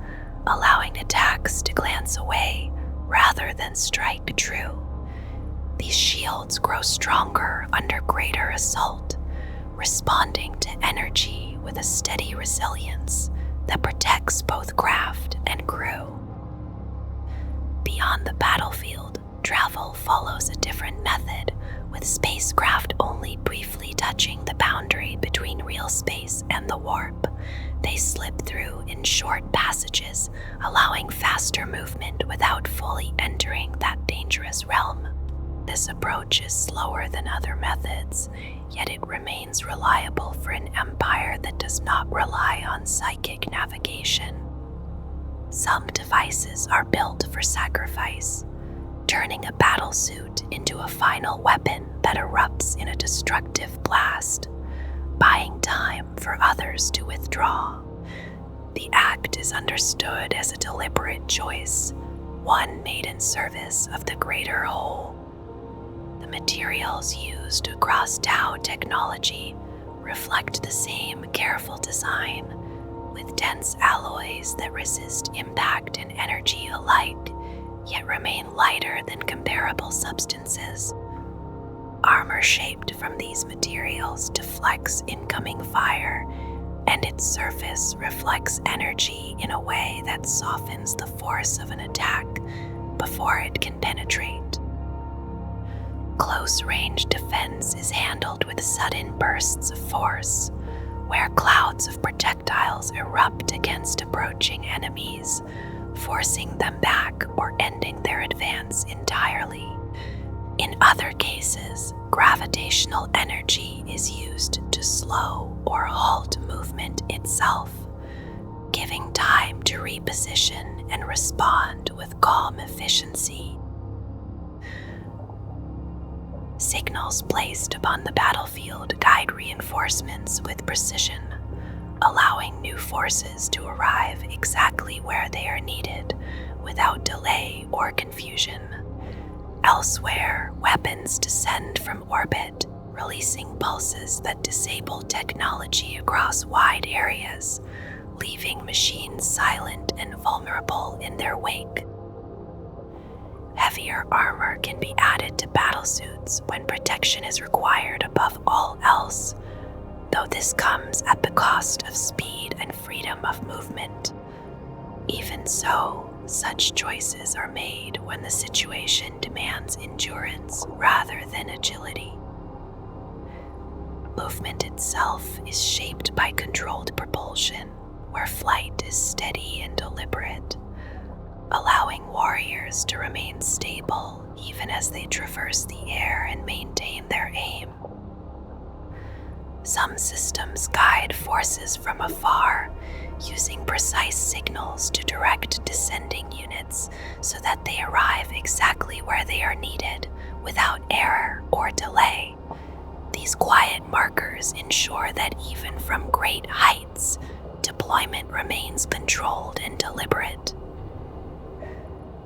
allowing attacks to glance away rather than strike true. These shields grow stronger under greater assault, responding to energy with a steady resilience that protects both craft and crew. Beyond the battlefield, travel follows a different method, with spacecraft only briefly touching the boundary between real space and the warp. They slip through in short passages, allowing faster movement without fully entering that dangerous realm. This approach is slower than other methods, yet it remains reliable for an empire that does not rely on psychic navigation. Some devices are built for sacrifice, turning a battlesuit into a final weapon that erupts in a destructive blast, buying time for others to withdraw. The act is understood as a deliberate choice, one made in service of the greater whole. The materials used across Tau technology reflect the same careful design, with dense alloys that resist impact and energy alike, yet remain lighter than comparable substances. Armor shaped from these materials deflects incoming fire, and its surface reflects energy in a way that softens the force of an attack before it can penetrate. Close-range defense is handled with sudden bursts of force, where clouds of projectiles erupt against approaching enemies, forcing them back or ending their advance entirely. In other cases, gravitational energy is used to slow or halt movement itself, giving time to reposition and respond with calm efficiency. Signals placed upon the battlefield guide reinforcements with precision, allowing new forces to arrive exactly where they are needed without delay or confusion. Elsewhere, weapons descend from orbit, releasing pulses that disable technology across wide areas, leaving machines silent and vulnerable in their wake. Heavier armor can be added to battlesuits when protection is required above all else, though this comes at the cost of speed and freedom of movement. Even so, such choices are made when the situation demands endurance rather than agility. Movement itself is shaped by controlled propulsion, where flight is steady and deliberate, allowing warriors to remain stable even as they traverse the air and maintain their aim. Some systems guide forces from afar, using precise signals to direct descending units so that they arrive exactly where they are needed without error or delay. These quiet markers ensure that even from great heights, deployment remains controlled and deliberate.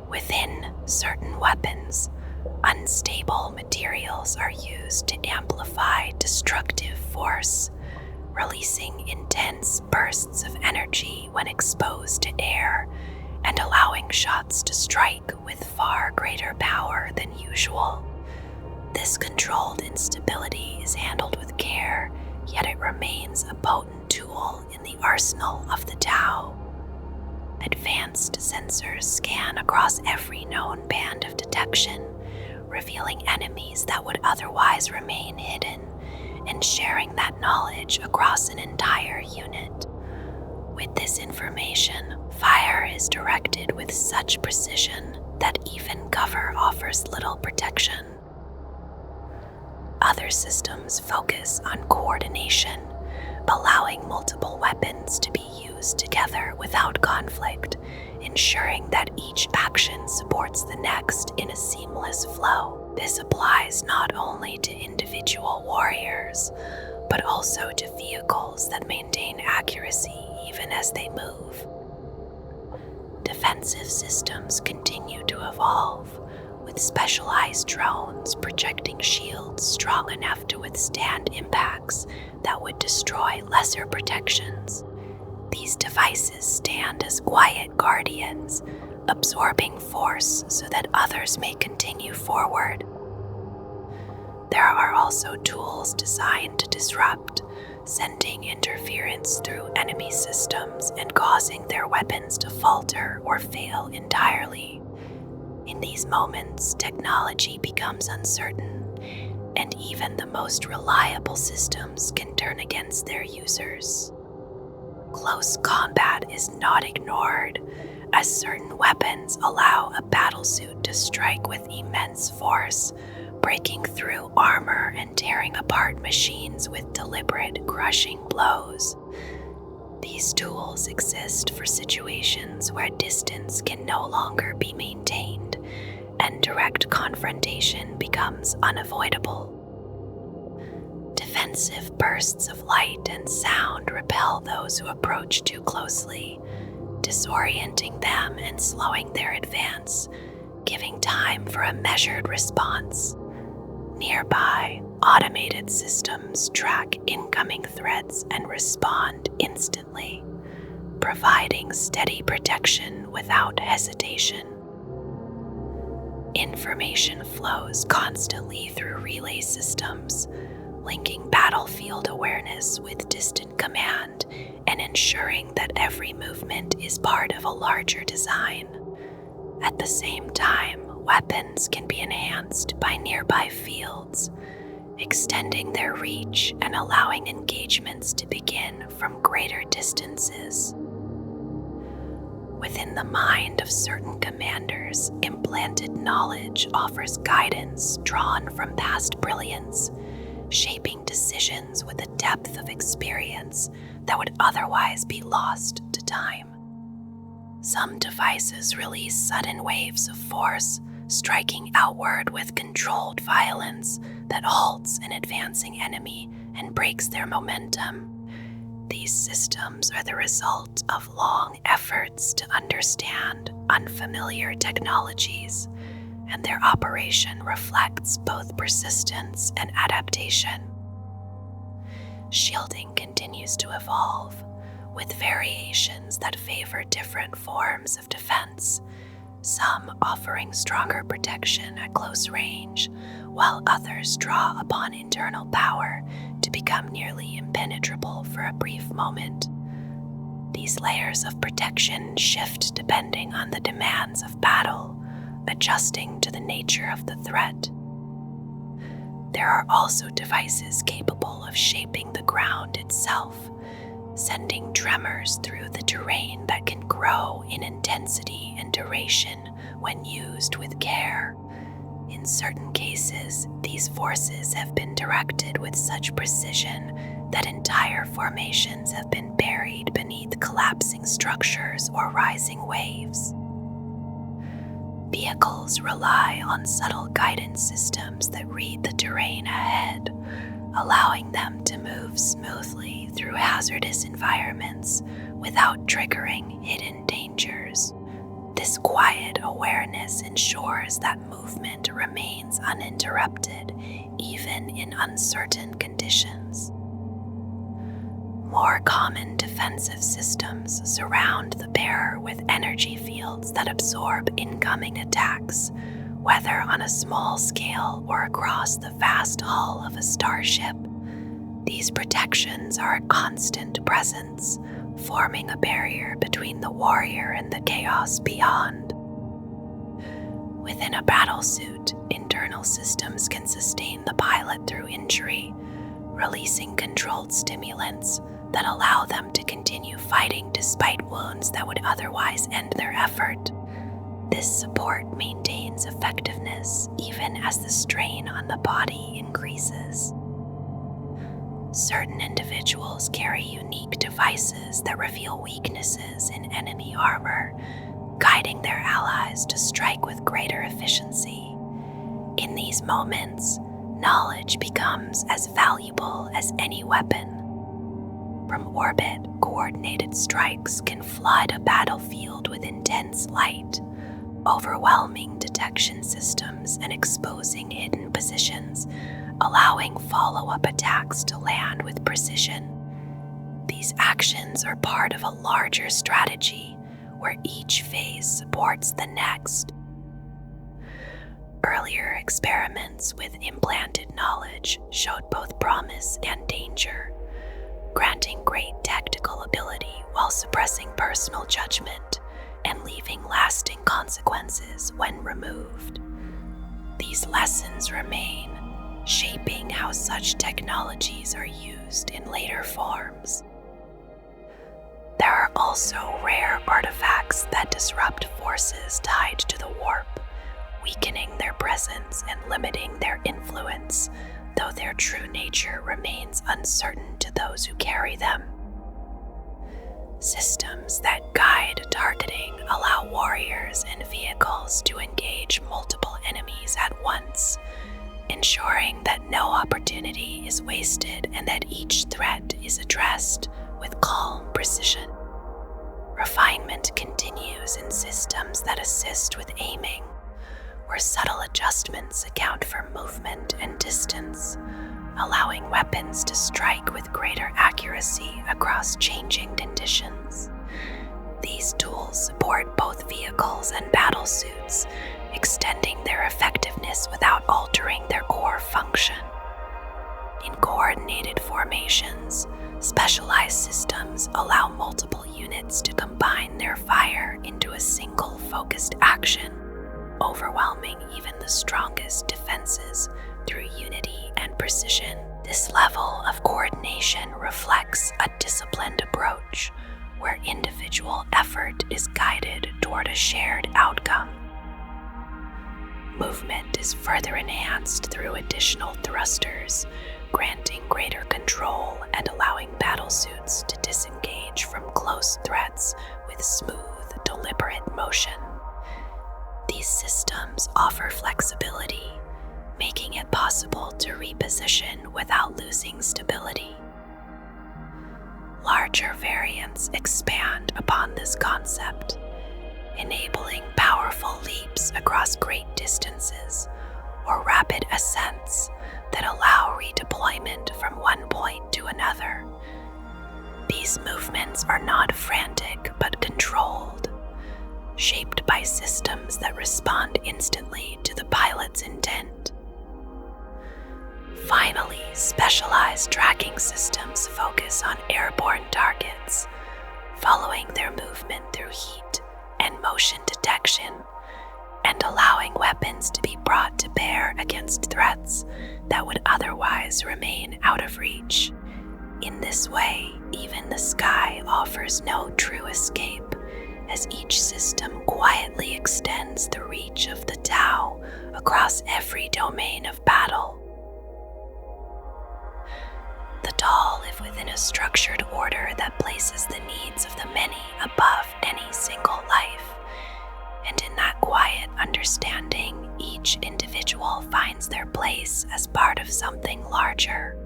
Within certain weapons, unstable materials are used to amplify destructive force, releasing intense bursts of energy when exposed to air and allowing shots to strike with far greater power than usual. This controlled instability is handled with care, yet it remains a potent tool in the arsenal of the Tau. Advanced sensors scan across every known band of detection, revealing enemies that would otherwise remain hidden, and sharing that knowledge across an entire unit. With this information, fire is directed with such precision that even cover offers little protection. Other systems focus on coordination, allowing multiple weapons to be used together without conflict, ensuring that each action supports the next in a seamless flow. This applies not only to individual warriors, but also to vehicles that maintain accuracy even as they move. Defensive systems continue to evolve, with specialized drones projecting shields strong enough to withstand impacts that would destroy lesser protections. These devices stand as quiet guardians, absorbing force so that others may continue forward. There are also tools designed to disrupt, sending interference through enemy systems and causing their weapons to falter or fail entirely. In these moments, technology becomes uncertain, and even the most reliable systems can turn against their users. Close combat is not ignored, as certain weapons allow a battlesuit to strike with immense force, breaking through armor and tearing apart machines with deliberate, crushing blows. These tools exist for situations where distance can no longer be maintained and direct confrontation becomes unavoidable. Defensive bursts of light and sound repel those who approach too closely, disorienting them and slowing their advance, giving time for a measured response. Nearby, automated systems track incoming threats and respond instantly, providing steady protection without hesitation. Information flows constantly through relay systems, linking battlefield awareness with distant command and ensuring that every movement is part of a larger design. At the same time, weapons can be enhanced by nearby fields, extending their reach and allowing engagements to begin from greater distances. Within the mind of certain commanders, implanted knowledge offers guidance drawn from past brilliance, shaping decisions with a depth of experience that would otherwise be lost to time. Some devices release sudden waves of force, striking outward with controlled violence that halts an advancing enemy and breaks their momentum. These systems are the result of long efforts to understand unfamiliar technologies, and their operation reflects both persistence and adaptation. Shielding continues to evolve, with variations that favor different forms of defense, some offering stronger protection at close range, while others draw upon internal power to become nearly impenetrable for a brief moment. These layers of protection shift depending on the demands of battle, adjusting to the nature of the threat. There are also devices capable of shaping the ground itself, sending tremors through the terrain that can grow in intensity and duration when used with care. In certain cases, these forces have been directed with such precision that entire formations have been buried beneath collapsing structures or rising waves. Vehicles rely on subtle guidance systems that read the terrain ahead, allowing them to move smoothly through hazardous environments without triggering hidden dangers. This quiet awareness ensures that movement remains uninterrupted, even in uncertain conditions. More common defensive systems surround the bearer with energy fields that absorb incoming attacks, whether on a small scale or across the vast hull of a starship. These protections are a constant presence, forming a barrier between the warrior and the chaos beyond. Within a battlesuit, internal systems can sustain the pilot through injury, releasing controlled stimulants that allow them to continue fighting despite wounds that would otherwise end their effort. This support maintains effectiveness even as the strain on the body increases. Certain individuals carry unique devices that reveal weaknesses in enemy armor, guiding their allies to strike with greater efficiency. In these moments, knowledge becomes as valuable as any weapon. From orbit, coordinated strikes can flood a battlefield with intense light, overwhelming detection systems and exposing hidden positions, allowing follow-up attacks to land with precision. These actions are part of a larger strategy where each phase supports the next. Earlier experiments with implanted knowledge showed both promise and danger, granting great tactical ability while suppressing personal judgment and leaving lasting consequences when removed. These lessons remain, shaping how such technologies are used in later forms. There are also rare artifacts that disrupt forces tied to the warp, weakening their presence and limiting their influence, though their true nature remains uncertain to those who carry them. Systems that guide targeting allow warriors and vehicles to engage multiple enemies at once, ensuring that no opportunity is wasted and that each threat is addressed with calm precision. Refinement continues in systems that assist with aiming, where subtle adjustments account for movement and distance, allowing weapons to strike with greater accuracy across changing conditions. These tools support both vehicles and battlesuits, extending their effectiveness without altering their core function. In coordinated formations, specialized systems allow multiple units to combine their fire into a single focused action, overwhelming even the strongest defenses through unity and precision. This level of coordination reflects a disciplined approach where individual effort is guided toward a shared outcome. Movement is further enhanced through additional thrusters, granting greater control and allowing battlesuits to disengage from close threats with smooth, deliberate motion. These systems offer flexibility, making it possible to reposition without losing stability. Larger variants expand upon this concept, enabling powerful leaps across great distances or rapid ascents that allow redeployment from one point to another. These movements are not frantic but controlled, shaped by systems that respond instantly to the pilot's intent. Finally, specialized tracking systems focus on airborne targets, following their movement through heat and motion detection, and allowing weapons to be brought to bear against threats that would otherwise remain out of reach. In this way, even the sky offers no true escape, as each system quietly extends the reach of the Tau across every domain of battle. The Tau live within a structured order that places the needs of the many above any single life, and in that quiet understanding, each individual finds their place as part of something larger.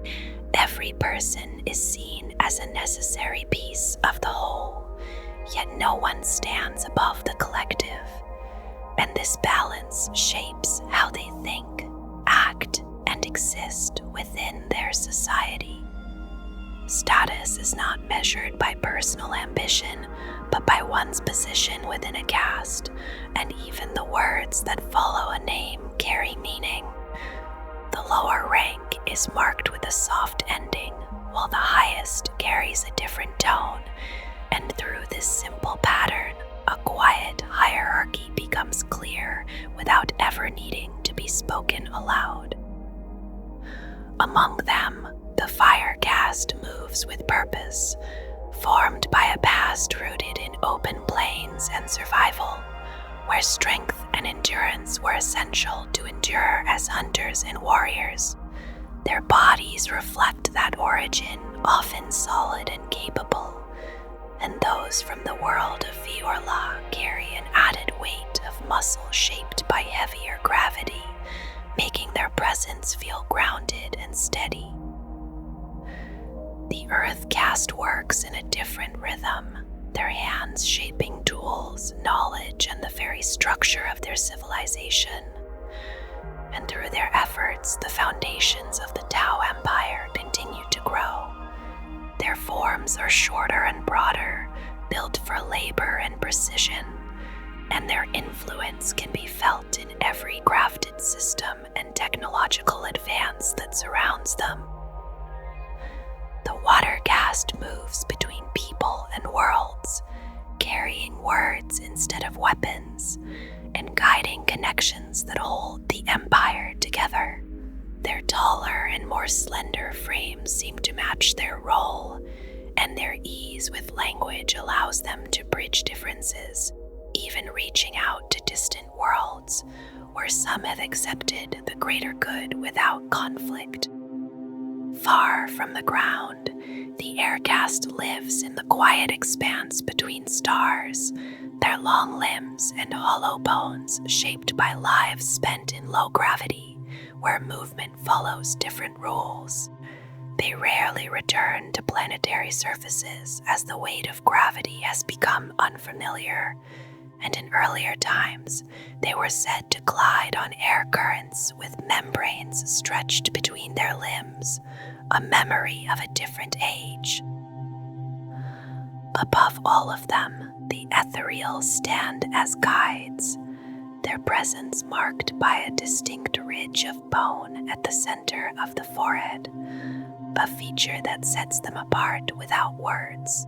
Every person is seen as a necessary piece of the whole, yet no one stands above the collective, and this balance shapes how they think, act, and exist within their society. Status is not measured by personal ambition, but by one's position within a caste, and even the words that follow a name carry meaning. The lower rank is marked with a soft ending, while the highest carries a different tone, moves with purpose, formed by a past rooted in open plains and survival, where strength and endurance were essential to endure as hunters and warriors. Their bodies reflect that origin, often solid and capable, and those from the world of Fiorla carry an added weight of muscle shaped by heavier gravity, making their presence feel grounded and steady. The earth caste works in a different rhythm, their hands shaping tools, knowledge, and the very structure of their civilization. And through their efforts, the foundations of the Tau Empire continue to grow. Their forms are shorter and broader, built for labor and precision, and their influence can be felt in every crafted system and technological advance that surrounds them. The water caste moves between people and worlds, carrying words instead of weapons, and guiding connections that hold the Empire together. Their taller and more slender frames seem to match their role, and their ease with language allows them to bridge differences, even reaching out to distant worlds where some have accepted the greater good without conflict. Far from the ground, the air caste lives in the quiet expanse between stars, their long limbs and hollow bones shaped by lives spent in low gravity, where movement follows different rules. They rarely return to planetary surfaces as the weight of gravity has become unfamiliar, and in earlier times, they were said to glide on air currents with membranes stretched between their limbs, a memory of a different age. Above all of them, the Ethereals stand as guides, their presence marked by a distinct ridge of bone at the center of the forehead, a feature that sets them apart without words.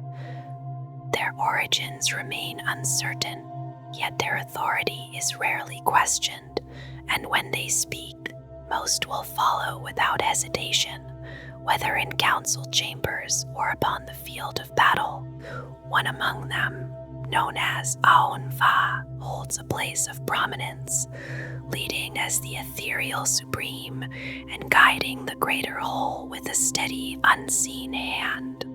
Their origins remain uncertain, yet their authority is rarely questioned, and when they speak, most will follow without hesitation, whether in council chambers or upon the field of battle. One among them, known as Aounfa, holds a place of prominence, leading as the ethereal supreme and guiding the greater whole with a steady, unseen hand.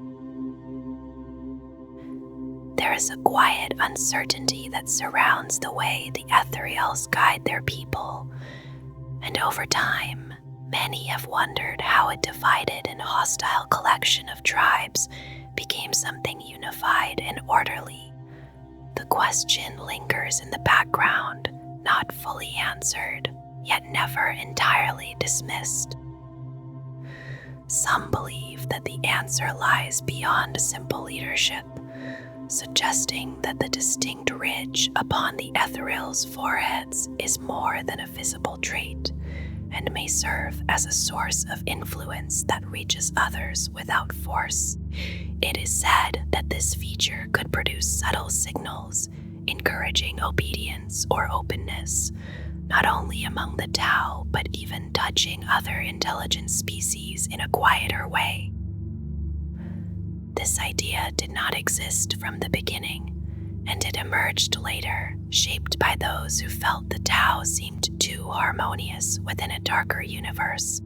There is a quiet uncertainty that surrounds the way the Ethereals guide their people, and over time, many have wondered how a divided and hostile collection of tribes became something unified and orderly. The question lingers in the background, not fully answered, yet never entirely dismissed. Some believe that the answer lies beyond simple leadership, suggesting that the distinct ridge upon the Ethereals' foreheads is more than a visible trait, and may serve as a source of influence that reaches others without force. It is said that this feature could produce subtle signals, encouraging obedience or openness, not only among the Tau, but even touching other intelligent species in a quieter way. This idea did not exist from the beginning, and it emerged later, shaped by those who felt the Tau seemed too harmonious within a darker universe,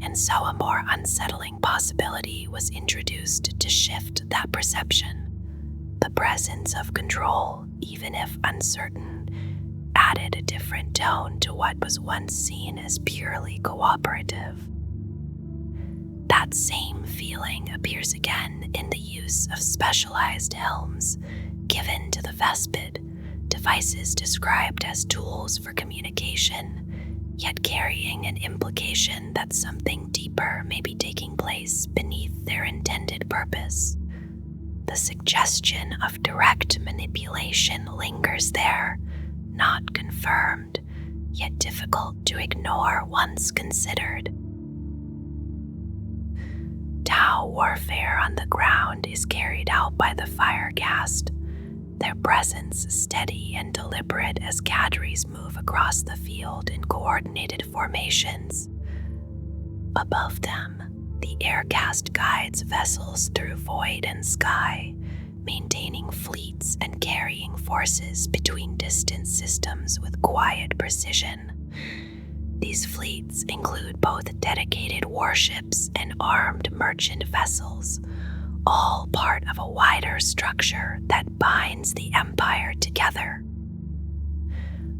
and so a more unsettling possibility was introduced to shift that perception. The presence of control, even if uncertain, added a different tone to what was once seen as purely cooperative. That same feeling appears again in the use of specialized helms given to the Vespid, devices described as tools for communication, yet carrying an implication that something deeper may be taking place beneath their intended purpose. The suggestion of direct manipulation lingers there, not confirmed, yet difficult to ignore once considered. Tau warfare on the ground is carried out by the fire caste, their presence steady and deliberate as cadres move across the field in coordinated formations. Above them, the Aircast guides vessels through void and sky, maintaining fleets and carrying forces between distant systems with quiet precision. These fleets include both dedicated warships and armed merchant vessels, all part of a wider structure that binds the Empire together.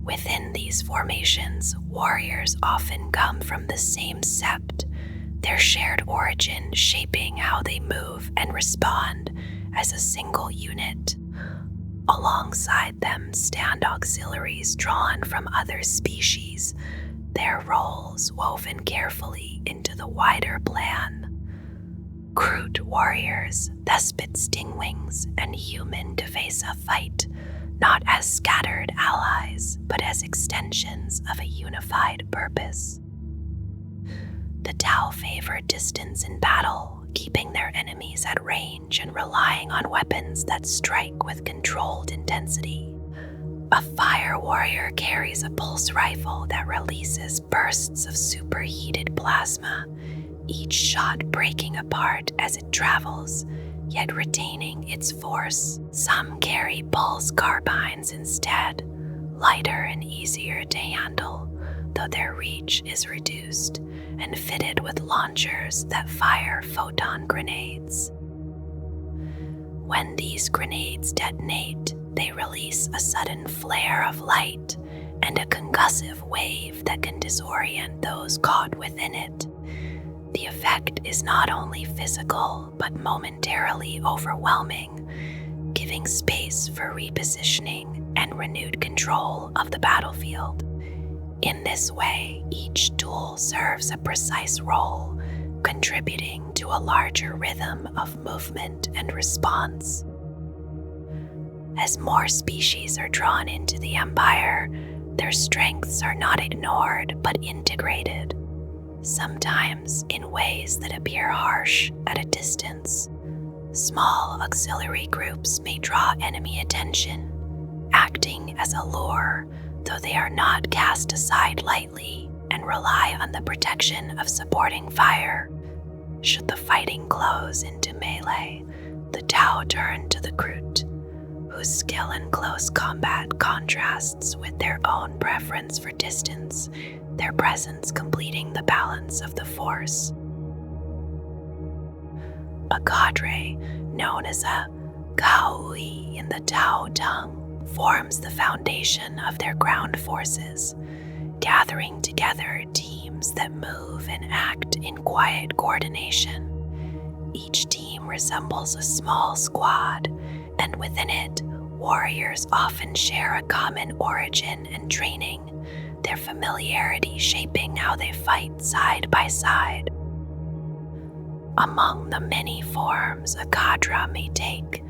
Within these formations, warriors often come from the same sept, their shared origin shaping how they move and respond as a single unit. Alongside them stand auxiliaries drawn from other species, their roles woven carefully into the wider plan. Kroot warriors, Thespid Stingwings, and human Gue'vesa fight, not as scattered allies, but as extensions of a unified purpose. The Tau favor distance in battle, keeping their enemies at range and relying on weapons that strike with controlled intensity. A fire warrior carries a pulse rifle that releases bursts of superheated plasma, each shot breaking apart as it travels, yet retaining its force. Some carry pulse carbines instead, lighter and easier to handle, though their reach is reduced, and fitted with launchers that fire photon grenades. When these grenades detonate, they release a sudden flare of light and a concussive wave that can disorient those caught within it. The effect is not only physical, but momentarily overwhelming, giving space for repositioning and renewed control of the battlefield. In this way, each tool serves a precise role, contributing to a larger rhythm of movement and response. As more species are drawn into the Empire, their strengths are not ignored but integrated, sometimes in ways that appear harsh at a distance. Small auxiliary groups may draw enemy attention, acting as a lure, though they are not cast aside lightly and rely on the protection of supporting fire. Should the fighting close into melee, the Tau turn to the Kroot, whose skill in close combat contrasts with their own preference for distance, their presence completing the balance of the force. A cadre, known as a Kaui in the Tau tongue, forms the foundation of their ground forces, gathering together teams that move and act in quiet coordination. Each team resembles a small squad, and within it, warriors often share a common origin and training, their familiarity shaping how they fight side by side. Among the many forms a cadre may take,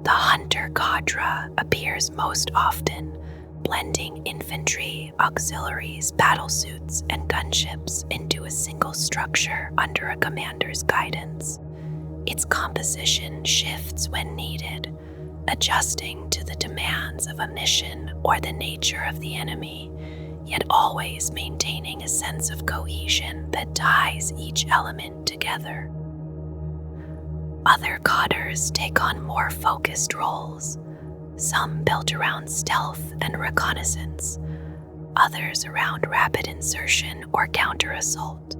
the Hunter cadre appears most often, blending infantry, auxiliaries, battlesuits, and gunships into a single structure under a commander's guidance. Its composition shifts when needed, adjusting to the demands of a mission or the nature of the enemy, yet always maintaining a sense of cohesion that ties each element together. Other cadres take on more focused roles, some built around stealth and reconnaissance, others around rapid insertion or counter-assault.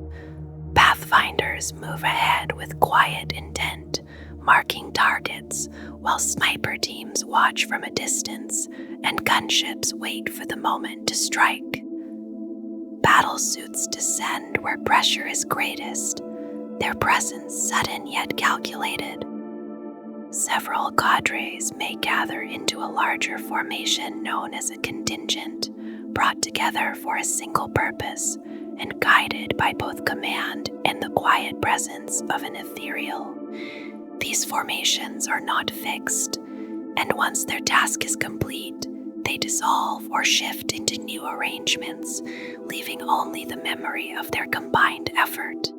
Pathfinders move ahead with quiet intent, marking targets, while sniper teams watch from a distance and gunships wait for the moment to strike. Battlesuits descend where pressure is greatest, their presence sudden yet calculated. Several cadres may gather into a larger formation known as a contingent, brought together for a single purpose and guided by both command and the quiet presence of an ethereal. These formations are not fixed, and once their task is complete, they dissolve or shift into new arrangements, leaving only the memory of their combined effort.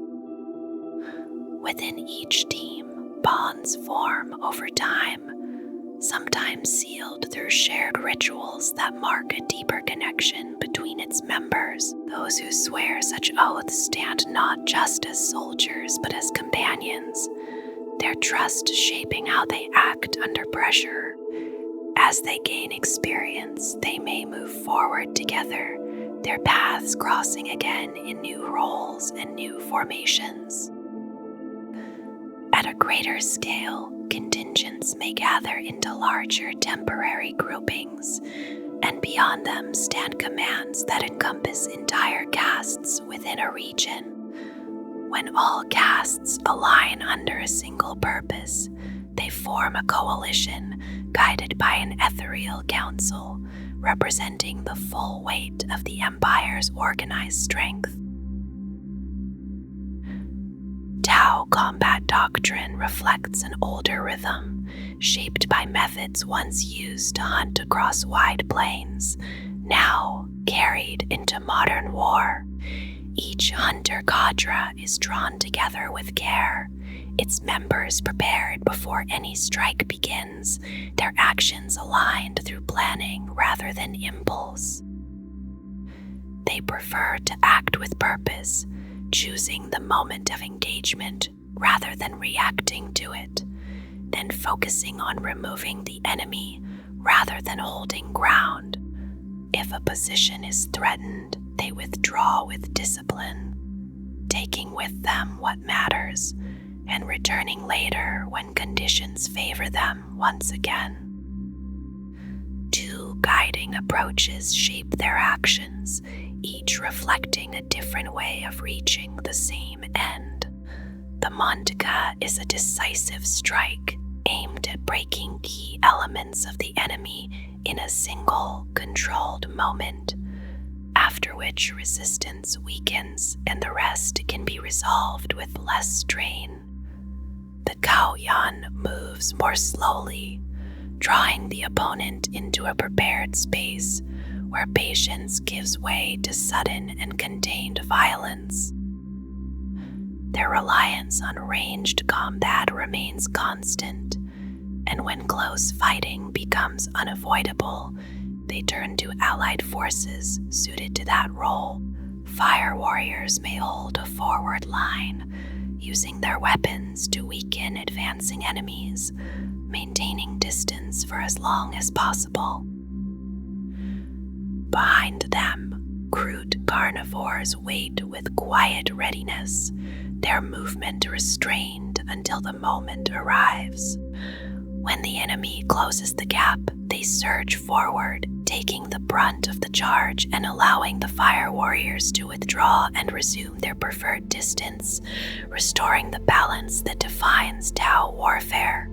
Within each team, bonds form over time, sometimes sealed through shared rituals that mark a deeper connection between its members. Those who swear such oaths stand not just as soldiers but as companions, their trust shaping how they act under pressure. As they gain experience, they may move forward together, their paths crossing again in new roles and new formations. At a greater scale, contingents may gather into larger temporary groupings, and beyond them stand commands that encompass entire castes within a region. When all castes align under a single purpose, they form a coalition guided by an ethereal council, representing the full weight of the Empire's organized strength. Tau combat doctrine reflects an older rhythm, shaped by methods once used to hunt across wide plains, now carried into modern war. Each hunter cadre is drawn together with care, its members prepared before any strike begins, their actions aligned through planning rather than impulse. They prefer to act with purpose, choosing the moment of engagement rather than reacting to it, then focusing on removing the enemy rather than holding ground. If a position is threatened, they withdraw with discipline, taking with them what matters and returning later when conditions favor them once again. Two guiding approaches shape their actions, each reflecting a different way of reaching the same end. The Mont'au is a decisive strike aimed at breaking key elements of the enemy in a single, controlled moment, after which resistance weakens and the rest can be resolved with less strain. The Kauyan moves more slowly, drawing the opponent into a prepared space where patience gives way to sudden and contained violence. Their reliance on ranged combat remains constant, and when close fighting becomes unavoidable, they turn to allied forces suited to that role. Fire warriors may hold a forward line, using their weapons to weaken advancing enemies, maintaining distance for as long as possible. Behind them, Kroot carnivores wait with quiet readiness, their movement restrained until the moment arrives. When the enemy closes the gap, they surge forward, taking the brunt of the charge and allowing the fire warriors to withdraw and resume their preferred distance, restoring the balance that defines Tau warfare.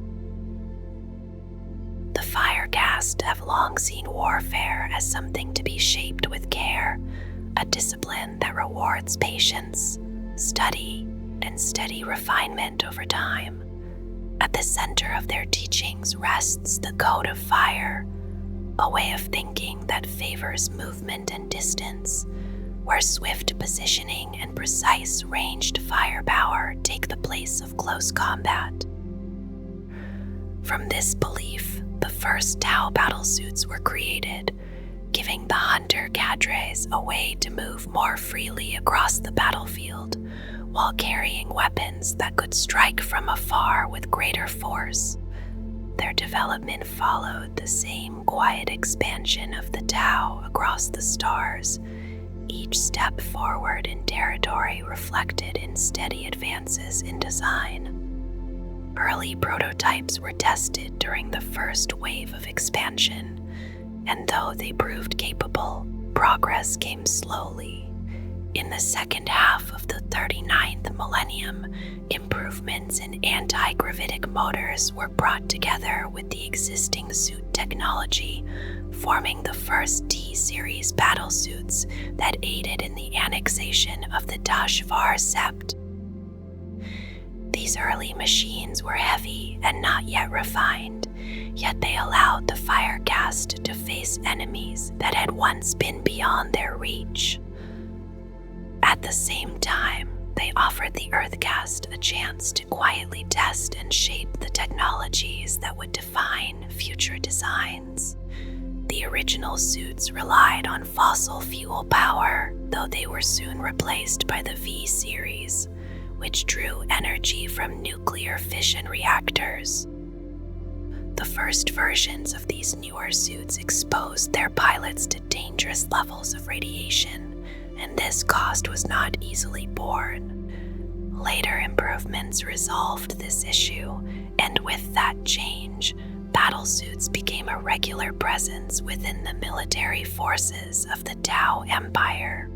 The Fire Caste have long seen warfare as something to be shaped with care, a discipline that rewards patience, study, and steady refinement over time. At the center of their teachings rests the Code of Fire, a way of thinking that favors movement and distance, where swift positioning and precise ranged firepower take the place of close combat. From this belief, the first Tau battlesuits were created, giving the hunter cadres a way to move more freely across the battlefield, while carrying weapons that could strike from afar with greater force. Their development followed the same quiet expansion of the Tau across the stars, each step forward in territory reflected in steady advances in design. Early prototypes were tested during the first wave of expansion, and though they proved capable, progress came slowly. In the second half of the 39th millennium, improvements in anti-gravitic motors were brought together with the existing suit technology, forming the first T-series battlesuits that aided in the annexation of the Dashvar Sept. These early machines were heavy and not yet refined, yet they allowed the Fire Caste to face enemies that had once been beyond their reach. At the same time, they offered the Earthcast a chance to quietly test and shape the technologies that would define future designs. The original suits relied on fossil fuel power, though they were soon replaced by the V series, which drew energy from nuclear fission reactors. The first versions of these newer suits exposed their pilots to dangerous levels of radiation, and this cost was not easily borne. Later improvements resolved this issue, and with that change, battlesuits became a regular presence within the military forces of the Tau Empire.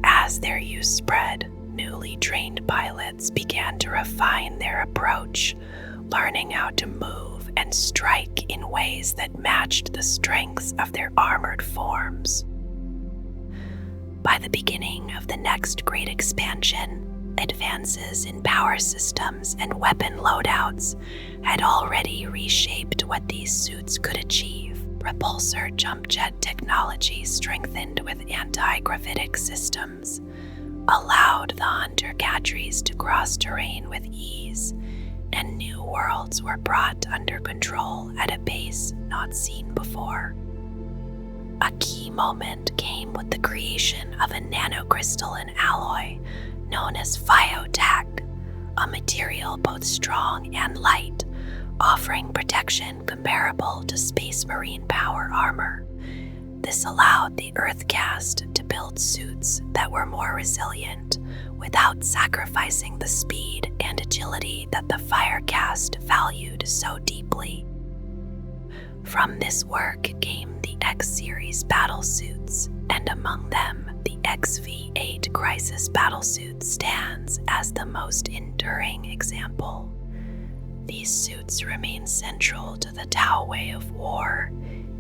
As their use spread, newly trained pilots began to refine their approach, learning how to move and strike in ways that matched the strengths of their armored forms. By the beginning of the next great expansion, advances in power systems and weapon loadouts had already reshaped what these suits could achieve. Repulsor jump jet technology, strengthened with anti-gravitic systems, allowed the hunter cadres to cross terrain with ease, and new worlds were brought under control at a pace not seen before. A key moment came with the creation of a nanocrystalline alloy known as Phyotech, a material both strong and light, offering protection comparable to Space Marine power armor. This allowed the Earthcast to build suits that were more resilient without sacrificing the speed and agility that the Firecast valued so deeply. From this work came the X-Series battlesuits, and among them, the XV-8 Crisis battlesuit stands as the most enduring example. These suits remain central to the Tau way of war,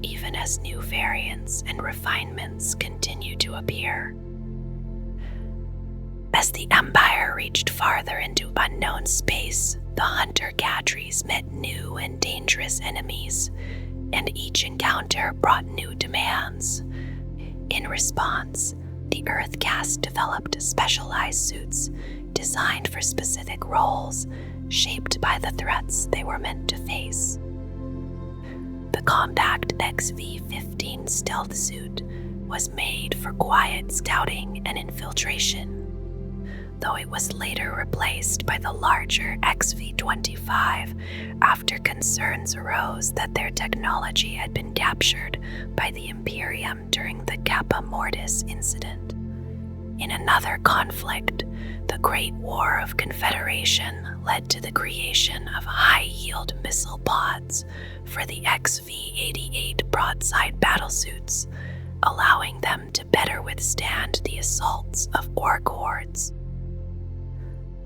even as new variants and refinements continue to appear. As the Empire reached farther into unknown space, the hunter cadres met new and dangerous enemies, and each encounter brought new demands. In response, the Earthcast developed specialized suits designed for specific roles, shaped by the threats they were meant to face. The compact XV-15 stealth suit was made for quiet scouting and infiltration, though it was later replaced by the larger XV-25 after concerns arose that their technology had been captured by the Imperium during the Kappa Mortis incident. In another conflict, the Great War of Confederation led to the creation of high-yield missile pods for the XV-88 broadside battlesuits, allowing them to better withstand the assaults of orc hordes.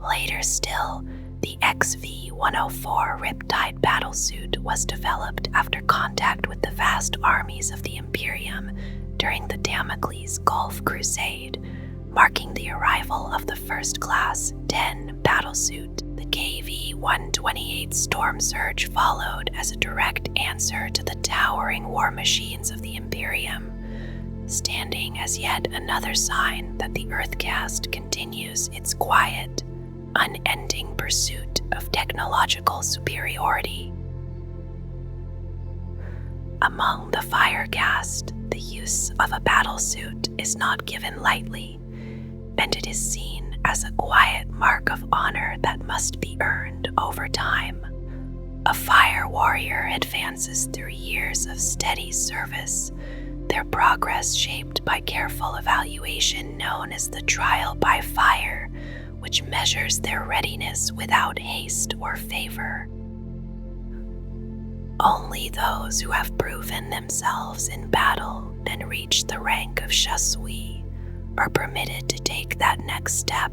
Later still, the XV-104 Riptide battlesuit was developed after contact with the vast armies of the Imperium during the Damocles Gulf Crusade, marking the arrival of the first-class 10 battlesuit. The KV-128 Storm Surge followed as a direct answer to the towering war machines of the Imperium, standing as yet another sign that the Earthcast continues its quiet, unending pursuit of technological superiority. Among the Firecast, the use of a battlesuit is not given lightly, and it is seen as a quiet mark of honor that must be earned over time. A fire warrior advances through years of steady service, their progress shaped by careful evaluation known as the trial by fire, which measures their readiness without haste or favor. Only those who have proven themselves in battle and reached the rank of Chassui are permitted to take that next step,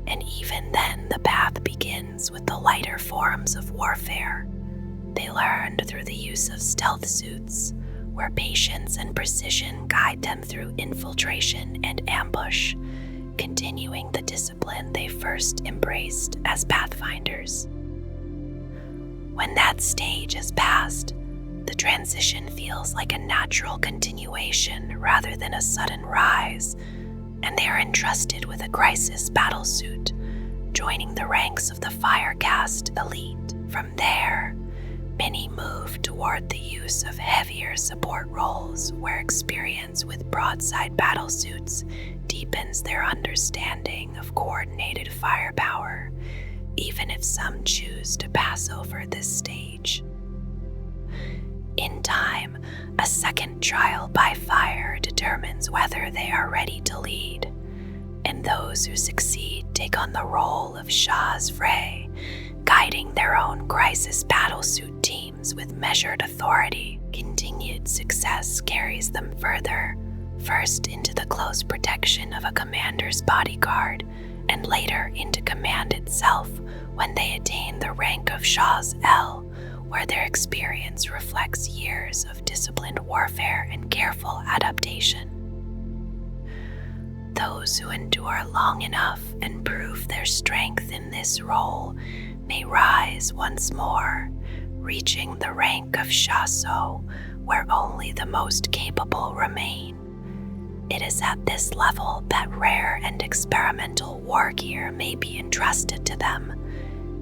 and even then the path begins with the lighter forms of warfare. They learned through the use of stealth suits, where patience and precision guide them through infiltration and ambush, continuing the discipline they first embraced as pathfinders. When that stage is passed, the transition feels like a natural continuation rather than a sudden rise, and they are entrusted with a crisis battlesuit, joining the ranks of the Firecast elite. From there, many move toward the use of heavier support roles where experience with broadside battlesuits deepens their understanding of coordinated firepower, even if some choose to pass over this stage. In time, a second trial by fire determines whether they are ready to lead, and those who succeed take on the role of Shah's Vray, guiding their own crisis battlesuit teams with measured authority. Continued success carries them further, first into the close protection of a commander's bodyguard, and later into command itself when they attain the rank of Shah's L, where their experience reflects years of disciplined warfare and careful adaptation. Those who endure long enough and prove their strength in this role may rise once more, reaching the rank of Shaso, where only the most capable remain. It is at this level that rare and experimental war gear may be entrusted to them,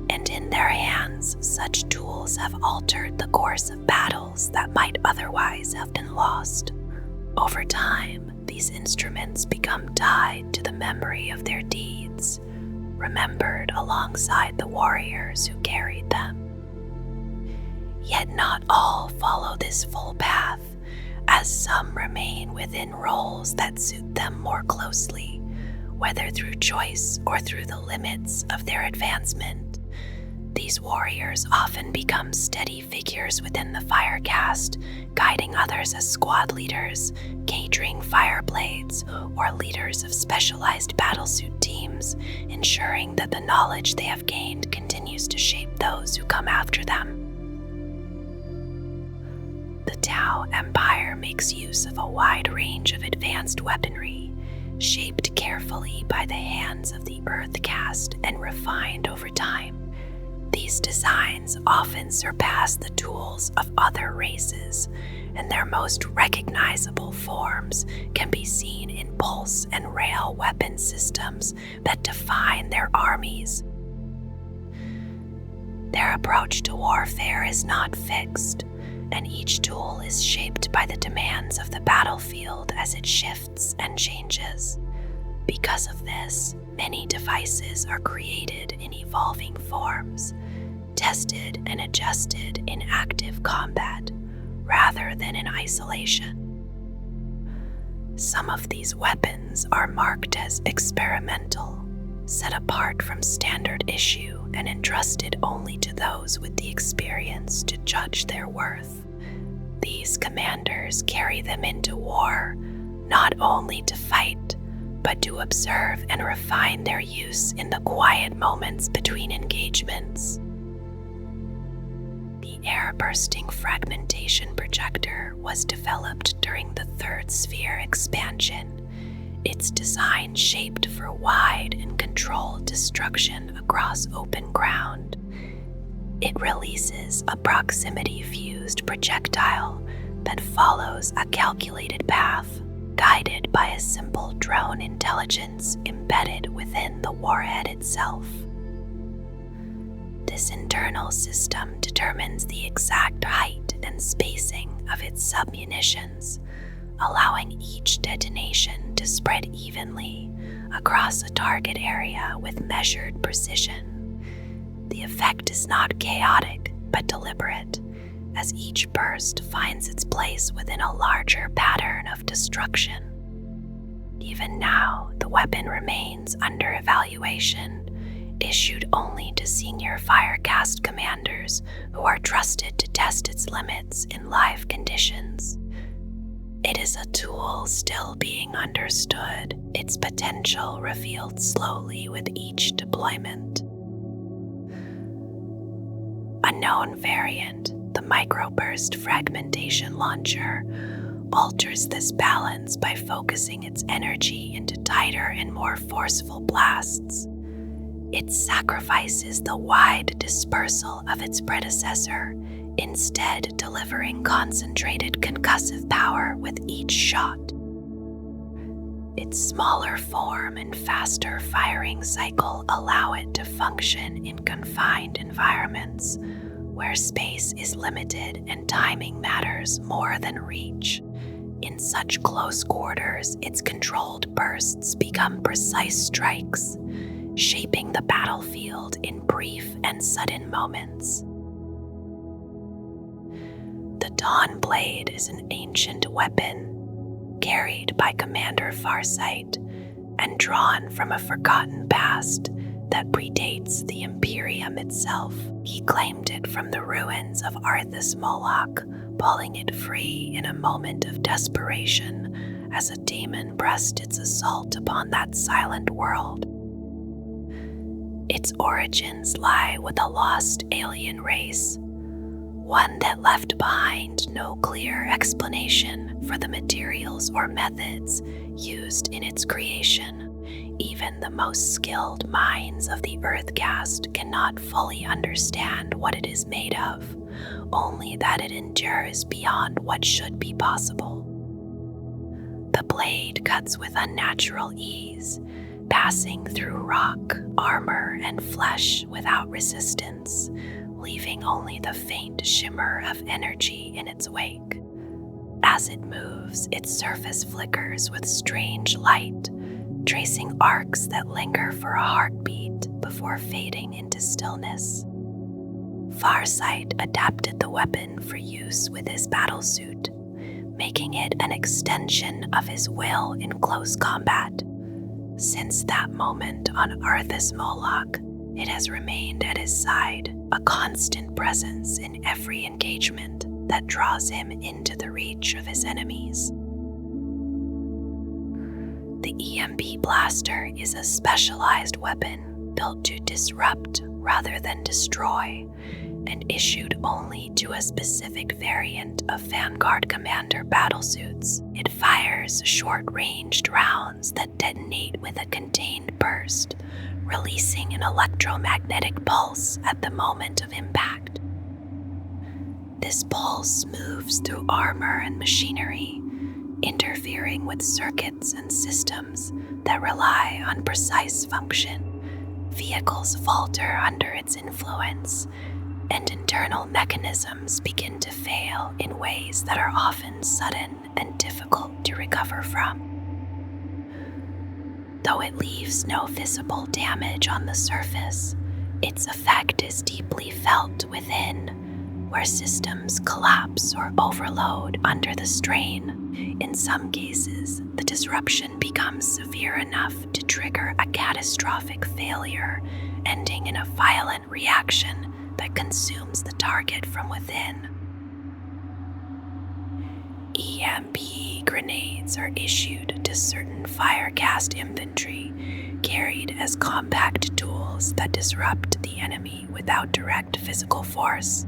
and in their hands such tools have altered the course of battles that might otherwise have been lost. Over time, these instruments become tied to the memory of their deeds, remembered alongside the warriors who carried them. Yet not all follow this full path, as some remain within roles that suit them more closely, whether through choice or through the limits of their advancement. These warriors often become steady figures within the Firecast, guiding others as squad leaders, catering fireblades, or leaders of specialized battlesuit teams, ensuring that the knowledge they have gained continues to shape those who come after them. The Tau Empire makes use of a wide range of advanced weaponry, shaped carefully by the hands of the Earthcast and refined over time. These designs often surpass the tools of other races, and their most recognizable forms can be seen in pulse and rail weapon systems that define their armies. Their approach to warfare is not fixed, and each tool is shaped by the demands of the battlefield as it shifts and changes. Because of this, many devices are created in evolving forms, tested and adjusted in active combat rather than in isolation. Some of these weapons are marked as experimental, set apart from standard issue and entrusted only to those with the experience to judge their worth. These commanders carry them into war, not only to fight, but to observe and refine their use in the quiet moments between engagements. The air-bursting fragmentation projector was developed during the Third Sphere expansion, its design shaped for wide and controlled destruction across open ground. It releases a proximity-fused projectile that follows a calculated path, guided by a simple drone intelligence embedded within the warhead itself. This internal system determines the exact height and spacing of its submunitions, allowing each detonation to spread evenly across a target area with measured precision. The effect is not chaotic, but deliberate, as each burst finds its place within a larger pattern of destruction. Even now, the weapon remains under evaluation, issued only to senior Firecast commanders who are trusted to test its limits in live conditions. It is a tool still being understood, its potential revealed slowly with each deployment. A known variant, the microburst fragmentation launcher, alters this balance by focusing its energy into tighter and more forceful blasts. It sacrifices the wide dispersal of its predecessor, instead delivering concentrated concussive power with each shot. Its smaller form and faster firing cycle allow it to function in confined environments where space is limited and timing matters more than reach. In such close quarters, its controlled bursts become precise strikes, shaping the battlefield in brief and sudden moments. The Dawn Blade is an ancient weapon carried by Commander Farsight and drawn from a forgotten past that predates the Imperium itself. He claimed it from the ruins of Artefact Worlds, pulling it free in a moment of desperation as a demon pressed its assault upon that silent world. Its origins lie with a lost alien race, one that left behind no clear explanation for the materials or methods used in its creation. Even the most skilled minds of the Earthcast cannot fully understand what it is made of, only that it endures beyond what should be possible. The blade cuts with unnatural ease, passing through rock, armor, and flesh without resistance, leaving only the faint shimmer of energy in its wake. As it moves, its surface flickers with strange light, tracing arcs that linger for a heartbeat before fading into stillness. Farsight adapted the weapon for use with his battlesuit, making it an extension of his will in close combat. Since that moment on Artefact Worlds, it has remained at his side, a constant presence in every engagement that draws him into the reach of his enemies. The EMP Blaster is a specialized weapon built to disrupt rather than destroy, and issued only to a specific variant of Vanguard Commander battlesuits. It fires short-ranged rounds that detonate with a contained burst, releasing an electromagnetic pulse at the moment of impact. This pulse moves through armor and machinery, interfering with circuits and systems that rely on precise function. Vehicles falter under its influence, and internal mechanisms begin to fail in ways that are often sudden and difficult to recover from. Though it leaves no visible damage on the surface, its effect is deeply felt within, where systems collapse or overload under the strain. In some cases, the disruption becomes severe enough to trigger a catastrophic failure, ending in a violent reaction that consumes the target from within. EMP grenades are issued to certain Firecast infantry, carried as compact tools that disrupt the enemy without direct physical force.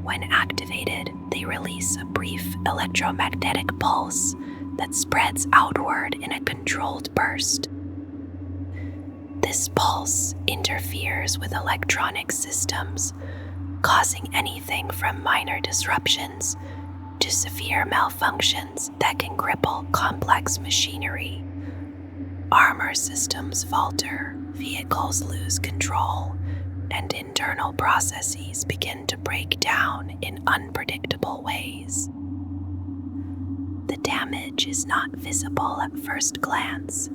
When activated, they release a brief electromagnetic pulse that spreads outward in a controlled burst. This pulse interferes with electronic systems, causing anything from minor disruptions to severe malfunctions that can cripple complex machinery. Armor systems falter, vehicles lose control, and internal processes begin to break down in unpredictable ways. The damage is not visible at first glance,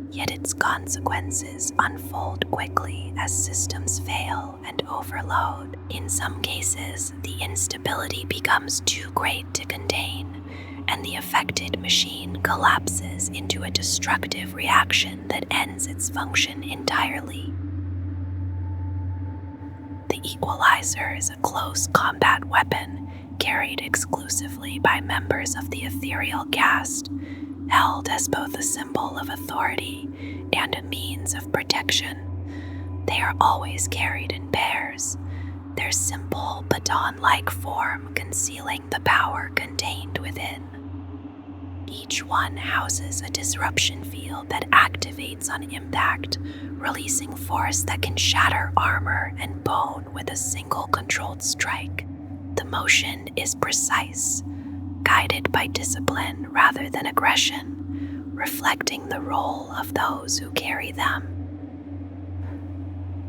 yet its consequences unfold quickly as systems fail and overload. In some cases, the instability becomes too great to contain, and the affected machine collapses into a destructive reaction that ends its function entirely. The Equalizer is a close combat weapon carried exclusively by members of the Ethereal caste, held as both a symbol of authority and a means of protection. They are always carried in pairs, their simple baton-like form concealing the power contained within. Each one houses a disruption field that activates on impact, releasing force that can shatter armor and bone with a single controlled strike. The motion is precise, guided by discipline rather than aggression, reflecting the role of those who carry them.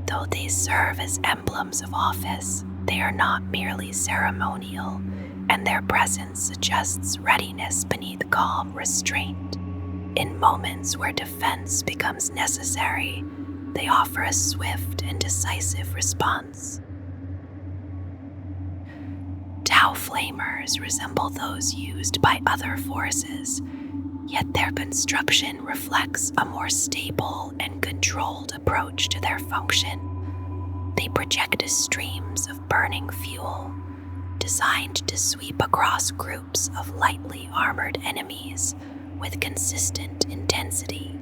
Though they serve as emblems of office, they are not merely ceremonial, and their presence suggests readiness beneath calm restraint. In moments where defense becomes necessary, they offer a swift and decisive response. Tau flamers resemble those used by other forces, yet their construction reflects a more stable and controlled approach to their function. They project streams of burning fuel, designed to sweep across groups of lightly armored enemies with consistent intensity.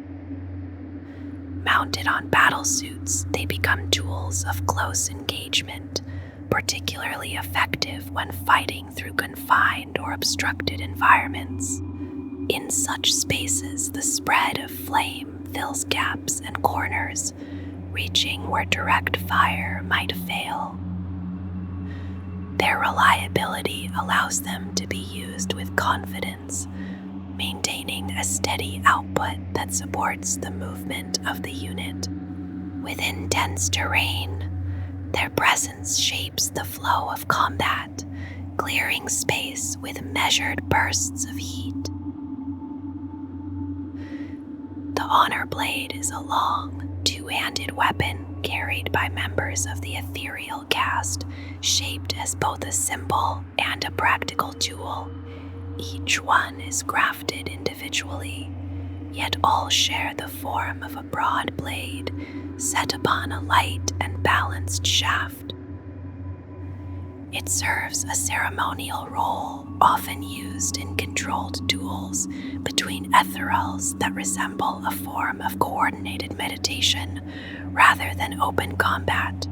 Mounted on battlesuits, they become tools of close engagement, particularly effective when fighting through confined or obstructed environments. In such spaces, the spread of flame fills gaps and corners, reaching where direct fire might fail. Their reliability allows them to be used with confidence, maintaining a steady output that supports the movement of the unit. Within dense terrain, their presence shapes the flow of combat, clearing space with measured bursts of heat. The Honor Blade is a long, two-handed weapon carried by members of the Ethereal caste, shaped as both a symbol and a practical tool. Each one is crafted individually, yet all share the form of a broad blade set upon a light and balanced shaft. It serves a ceremonial role often used in controlled duels between Ethereals that resemble a form of coordinated meditation rather than open combat.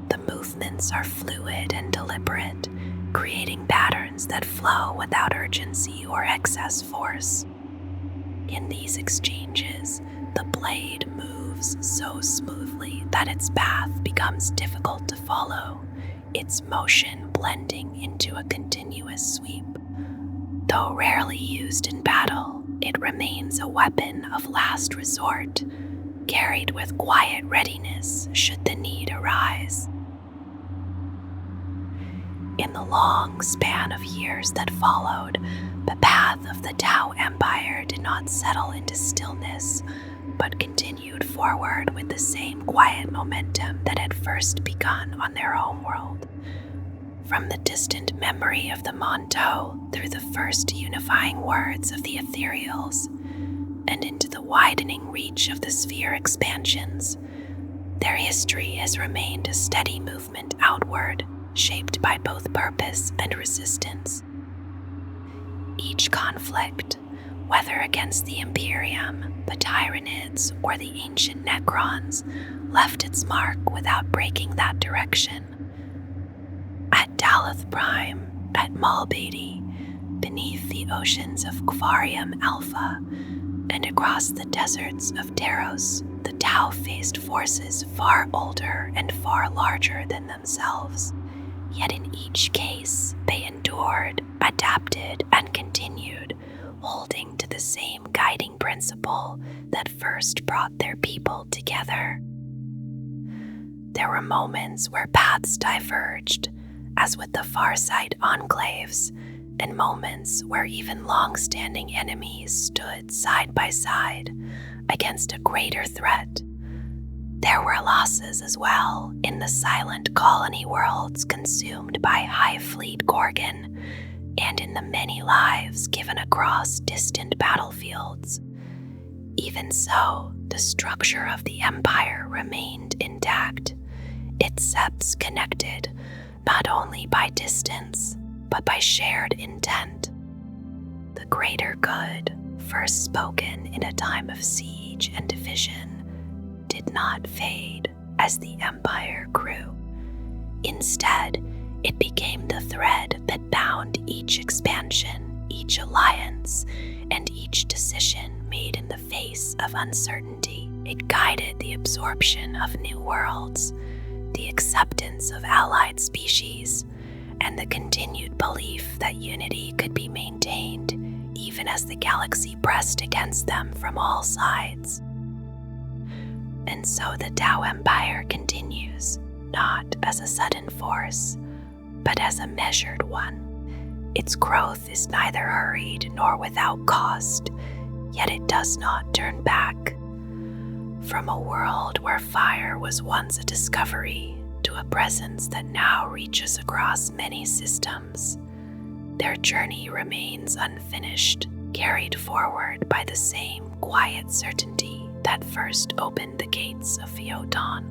The movements are fluid and deliberate, creating patterns that flow without urgency or excess force. In these exchanges, the blade moves so smoothly that its path becomes difficult to follow, its motion blending into a continuous sweep. Though rarely used in battle, it remains a weapon of last resort, carried with quiet readiness should the need arise. In the long span of years that followed, the path of the Tau Empire did not settle into stillness, but continued forward with the same quiet momentum that had first begun on their homeworld. From the distant memory of the Mont'au through the first unifying words of the Ethereals, and into the widening reach of the sphere expansions, their history has remained a steady movement outward, shaped by both purpose and resistance. Each conflict, whether against the Imperium, the Tyranids, or the ancient Necrons, left its mark without breaking that direction. At Daleth Prime, at Malbede, beneath the oceans of Kvarium Alpha, and across the deserts of Taros, the Tau faced forces far older and far larger than themselves. Yet in each case, they endured, adapted, and continued, holding to the same guiding principle that first brought their people together. There were moments where paths diverged, as with the Farsight Enclaves, and moments where even long-standing enemies stood side by side against a greater threat. There were losses as well in the silent colony worlds consumed by Hive Fleet Gorgon, and in the many lives given across distant battlefields. Even so, the structure of the Empire remained intact, its septs connected not only by distance, but by shared intent. The greater good, first spoken in a time of siege and division, did not fade as the Empire grew. Instead, it became the thread that bound each expansion, each alliance, and each decision made in the face of uncertainty. It guided the absorption of new worlds, the acceptance of allied species, and the continued belief that unity could be maintained even as the galaxy pressed against them from all sides. And so the Tau Empire continues, not as a sudden force, but as a measured one. Its growth is neither hurried nor without cost, yet it does not turn back. From a world where fire was once a discovery to a presence that now reaches across many systems, their journey remains unfinished, carried forward by the same quiet certainty that first opened the gates of Feodon.